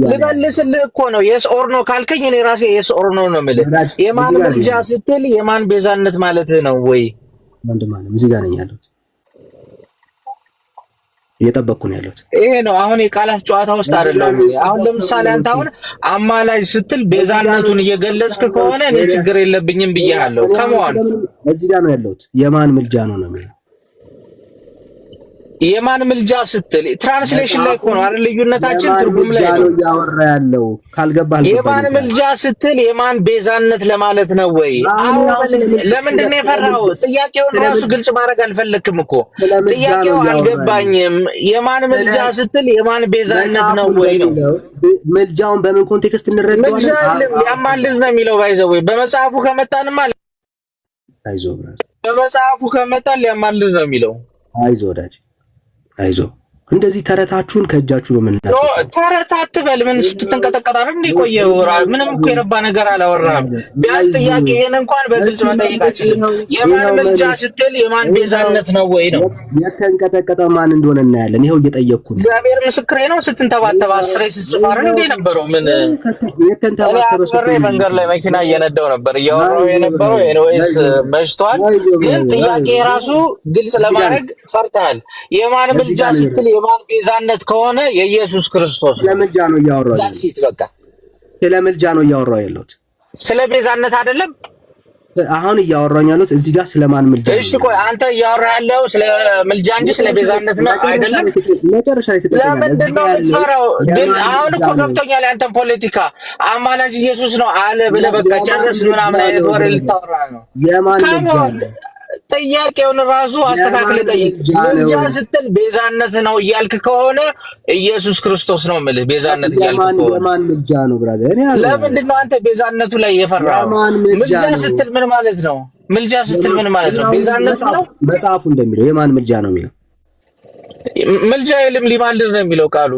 ልመልስልህ እኮ ነው። የስ ኦር ኖ ካልከኝ እኔ ራሴ የስ ኦር ኖ ነው የምልህ። የማን ምልጃ ስትል የማን ቤዛነት ማለትህ ነው ወይ? ወንድማለም እዚህ ጋር ነኝ ያለው። እየጠበቅኩ ነው ያለሁት። ይሄ ነው አሁን የቃላት ጨዋታ ውስጥ አይደለም። አሁን ለምሳሌ አንተ አሁን አማላጅ ስትል ቤዛነቱን እየገለጽክ ከሆነ እኔ ችግር የለብኝም ብያለሁ። ከመዋል እዚህ ጋር ነው ያለሁት። የማን ምልጃ ነው የሚለው የማን ምልጃ ስትል ትራንስሌሽን ላይ እኮ ነው አይደል? ልዩነታችን ትርጉም ላይ ነው ያወራ ያለው። ካልገባህ የማን ምልጃ ስትል የማን ቤዛነት ለማለት ነው ወይ? ለምንድን ነው የፈራኸው? ጥያቄውን ራሱ ግልጽ ማድረግ አልፈለክም እኮ። ጥያቄው አልገባኝም። የማን ምልጃ ስትል የማን ቤዛነት ነው ወይ ነው? ምልጃውን በምን ኮንቴክስት እንረዳዋለን? ምልጃ ያማልድ ነው የሚለው ባይዘው ወይ በመጽሐፉ ከመጣንማ አይዞህ ብራስ፣ በመጽሐፉ ከመጣን ያማልድ ነው የሚለው። አይዞህ ወዳጅ አይዞ እንደዚህ ተረታችሁን ከእጃችሁ ነው የምናደርገው። ተረት አትበል። ምን ስትንቀጠቀጥ አይደል እንዴ? ቆየው ምንም እኮ የረባ ነገር አላወራህም። ቢያንስ ጥያቄህን እንኳን በግልጽ መጠየቃችን። የማን ምልጃ ስትል የማን ቤዛነት ነው ወይ ነው? የተንቀጠቀጠ ማን እንደሆነ እናያለን። ይኸው እየጠየቅኩ ነው። እግዚአብሔር ምስክሬ ነው። ስትንተባተባ አስሬ ስትጽፍ አይደል እንዴ ነበረው? ምን የተንተባተበ መንገድ ላይ መኪና እየነዳው ነበር እያወራው የነበረው። ኤኒዌይስ መሽቷል። ግን ጥያቄ ራሱ ግልጽ ለማድረግ ፈርተሃል። የማን ምልጃ ስትል የማን ቤዛነት ከሆነ የኢየሱስ ክርስቶስ ስለምልጃ ነው እያወራው ዛሲት በቃ ስለምልጃ ነው እያወራው ያለሁት። ስለ ቤዛነት አይደለም አሁን እያወራኝ ያለሁት እዚህ ጋር ስለማን ምልጃ። እሺ ቆይ አንተ እያወራ ያለው ስለ ምልጃ እንጂ ስለ ቤዛነት ነው አይደለም? መጨረሻ ላይ ለምንድን ነው የምትፈራው? ግን አሁን እኮ ገብቶኛል ያንተን ፖለቲካ። አማላጅ ኢየሱስ ነው አለ ብለህ በቃ ጨረስ ምናምን አይነት ወሬ ልታወራ ነው። የማን ምልጃ ጥያቄውን ራሱ አስተካክለ ጠይቅ። ምልጃ ስትል ቤዛነት ነው እያልክ ከሆነ ኢየሱስ ክርስቶስ ነው የምልህ። ቤዛነት እያልክ ከሆነ የማን ምልጃ ነው ብራዘር? ለምንድን ነው አንተ ቤዛነቱ ላይ የፈራው? ምልጃ ስትል ምን ማለት ነው? ምልጃ ስትል ምን ማለት ነው? ቤዛነቱ ነው መጽሐፉ እንደሚለው የማን ምልጃ ነው የሚለው? ምልጃ የለም ሊማልድ ነው የሚለው ቃሉ።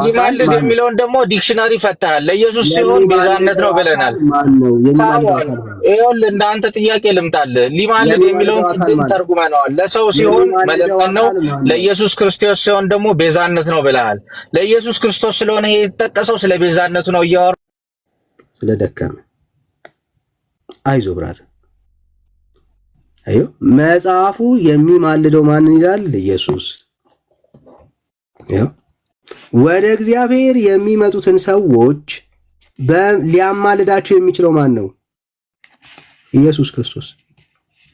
ሊማልድ የሚለውን ደግሞ ዲክሽነሪ ፈታሃል። ለኢየሱስ ሲሆን ቤዛነት ነው ብለናል። ይኸውልህ እንደ አንተ ጥያቄ ልምጣልህ። ሊማልድ የሚለውን ቅድም ተርጉመነዋል። ለሰው ሲሆን መለመን ነው፣ ለኢየሱስ ክርስቶስ ሲሆን ደግሞ ቤዛነት ነው ብለሃል። ለኢየሱስ ክርስቶስ ስለሆነ ይሄ የተጠቀሰው ስለ ቤዛነቱ ነው እያወራ ስለደከመ። አይዞህ ብራዘር አዩ መጽሐፉ የሚማልደው ማንን ይላል? ኢየሱስ። ወደ እግዚአብሔር የሚመጡትን ሰዎች ሊያማልዳቸው የሚችለው ማን ነው? ኢየሱስ ክርስቶስ።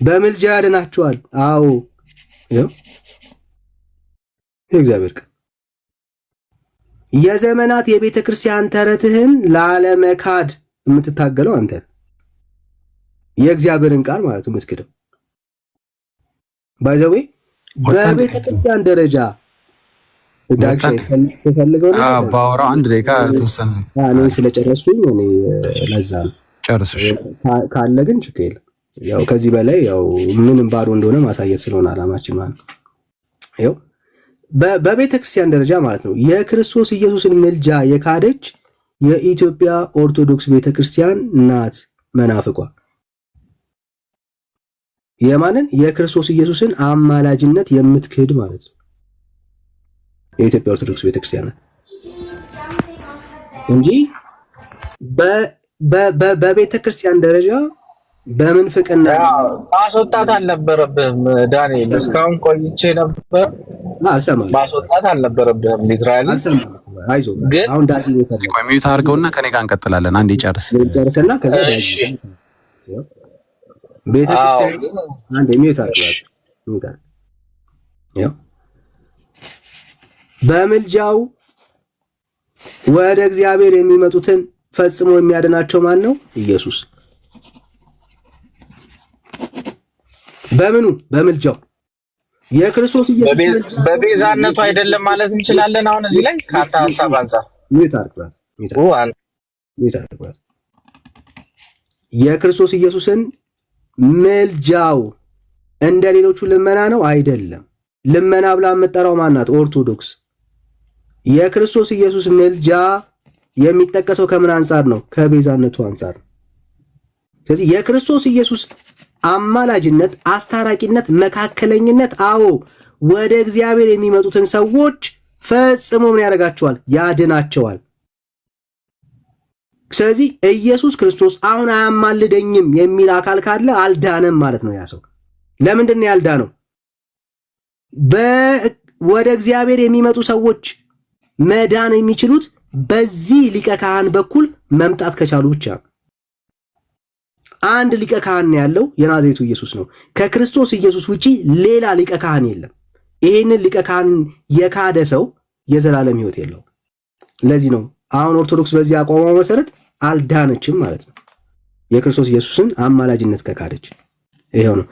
በምልጃ ያድናቸዋል። አዎ የእግዚአብሔር ቃል የዘመናት የቤተ ክርስቲያን ተረትህን ላለመካድ የምትታገለው አንተ የእግዚአብሔርን ቃል ማለት የምትክደው ባይዘዌ በቤተ ክርስቲያን ደረጃ ዳግሻይ ተፈልገው ነው። ባወራው አንድ ደቂቃ ተወሰነ። እኔ ስለጨረስኩኝ እኔ ለዛ ነው ጨርሰሽ ካለ ግን ችግር የለም። ያው ከዚህ በላይ ያው ምንም ባዶ እንደሆነ ማሳየት ስለሆነ አላማችን ማለት ነው። ያው በቤተ ክርስቲያን ደረጃ ማለት ነው የክርስቶስ ኢየሱስን ምልጃ የካደች የኢትዮጵያ ኦርቶዶክስ ቤተ ክርስቲያን ናት መናፍቋ። የማንን? የክርስቶስ ኢየሱስን አማላጅነት የምትክድ ማለት ነው የኢትዮጵያ ኦርቶዶክስ ቤተክርስቲያን እንጂ በቤተክርስቲያን ደረጃ በምንፍቅና ማስወጣት አልነበረብህም ዳንኤል። እስካሁን ቆይቼ ነበር። አልሰማም። ማስወጣት አልነበረብህም ሊትራሊ። አይዞህ ግን አሁን ዳዲ ይፈልጋል። ቆይ ሚዩት አድርገውና ከኔ ጋር እንቀጥላለን። አንዴ ጨርስና ከዛ ዳዲ ቤተክርስቲያን አንድ የሚዩት አድርጓል። ያው በምልጃው ወደ እግዚአብሔር የሚመጡትን ፈጽሞ የሚያድናቸው ማን ነው? ኢየሱስ። በምኑ? በምልጃው። የክርስቶስ ኢየሱስ በቤዛነቱ አይደለም ማለት እንችላለን። አሁን እዚህ ላይ ከአንተ ሐሳብ አንፃር የክርስቶስ ኢየሱስን ምልጃው እንደ ሌሎቹ ልመና ነው አይደለም። ልመና ብላ የምጠራው ማናት? ኦርቶዶክስ። የክርስቶስ ኢየሱስ ምልጃ የሚጠቀሰው ከምን አንጻር ነው? ከቤዛነቱ አንጻር። ስለዚህ የክርስቶስ ኢየሱስ አማላጅነት፣ አስታራቂነት፣ መካከለኝነት አዎ ወደ እግዚአብሔር የሚመጡትን ሰዎች ፈጽሞ ምን ያደርጋቸዋል? ያድናቸዋል። ስለዚህ ኢየሱስ ክርስቶስ አሁን አያማልደኝም የሚል አካል ካለ አልዳነም ማለት ነው። ያ ሰው ለምንድን ነው ያልዳነው? ወደ እግዚአብሔር የሚመጡ ሰዎች መዳን የሚችሉት በዚህ ሊቀ ካህን በኩል መምጣት ከቻሉ ብቻ ነው። አንድ ሊቀ ካህን ያለው የናዝሬቱ ኢየሱስ ነው። ከክርስቶስ ኢየሱስ ውጪ ሌላ ሊቀ ካህን የለም። ይሄንን ሊቀ ካህን የካደ ሰው የዘላለም ሕይወት የለው። ለዚህ ነው አሁን ኦርቶዶክስ በዚህ አቋሟ መሰረት አልዳነችም ማለት ነው። የክርስቶስ ኢየሱስን አማላጅነት ከካደች ይሄው ነው።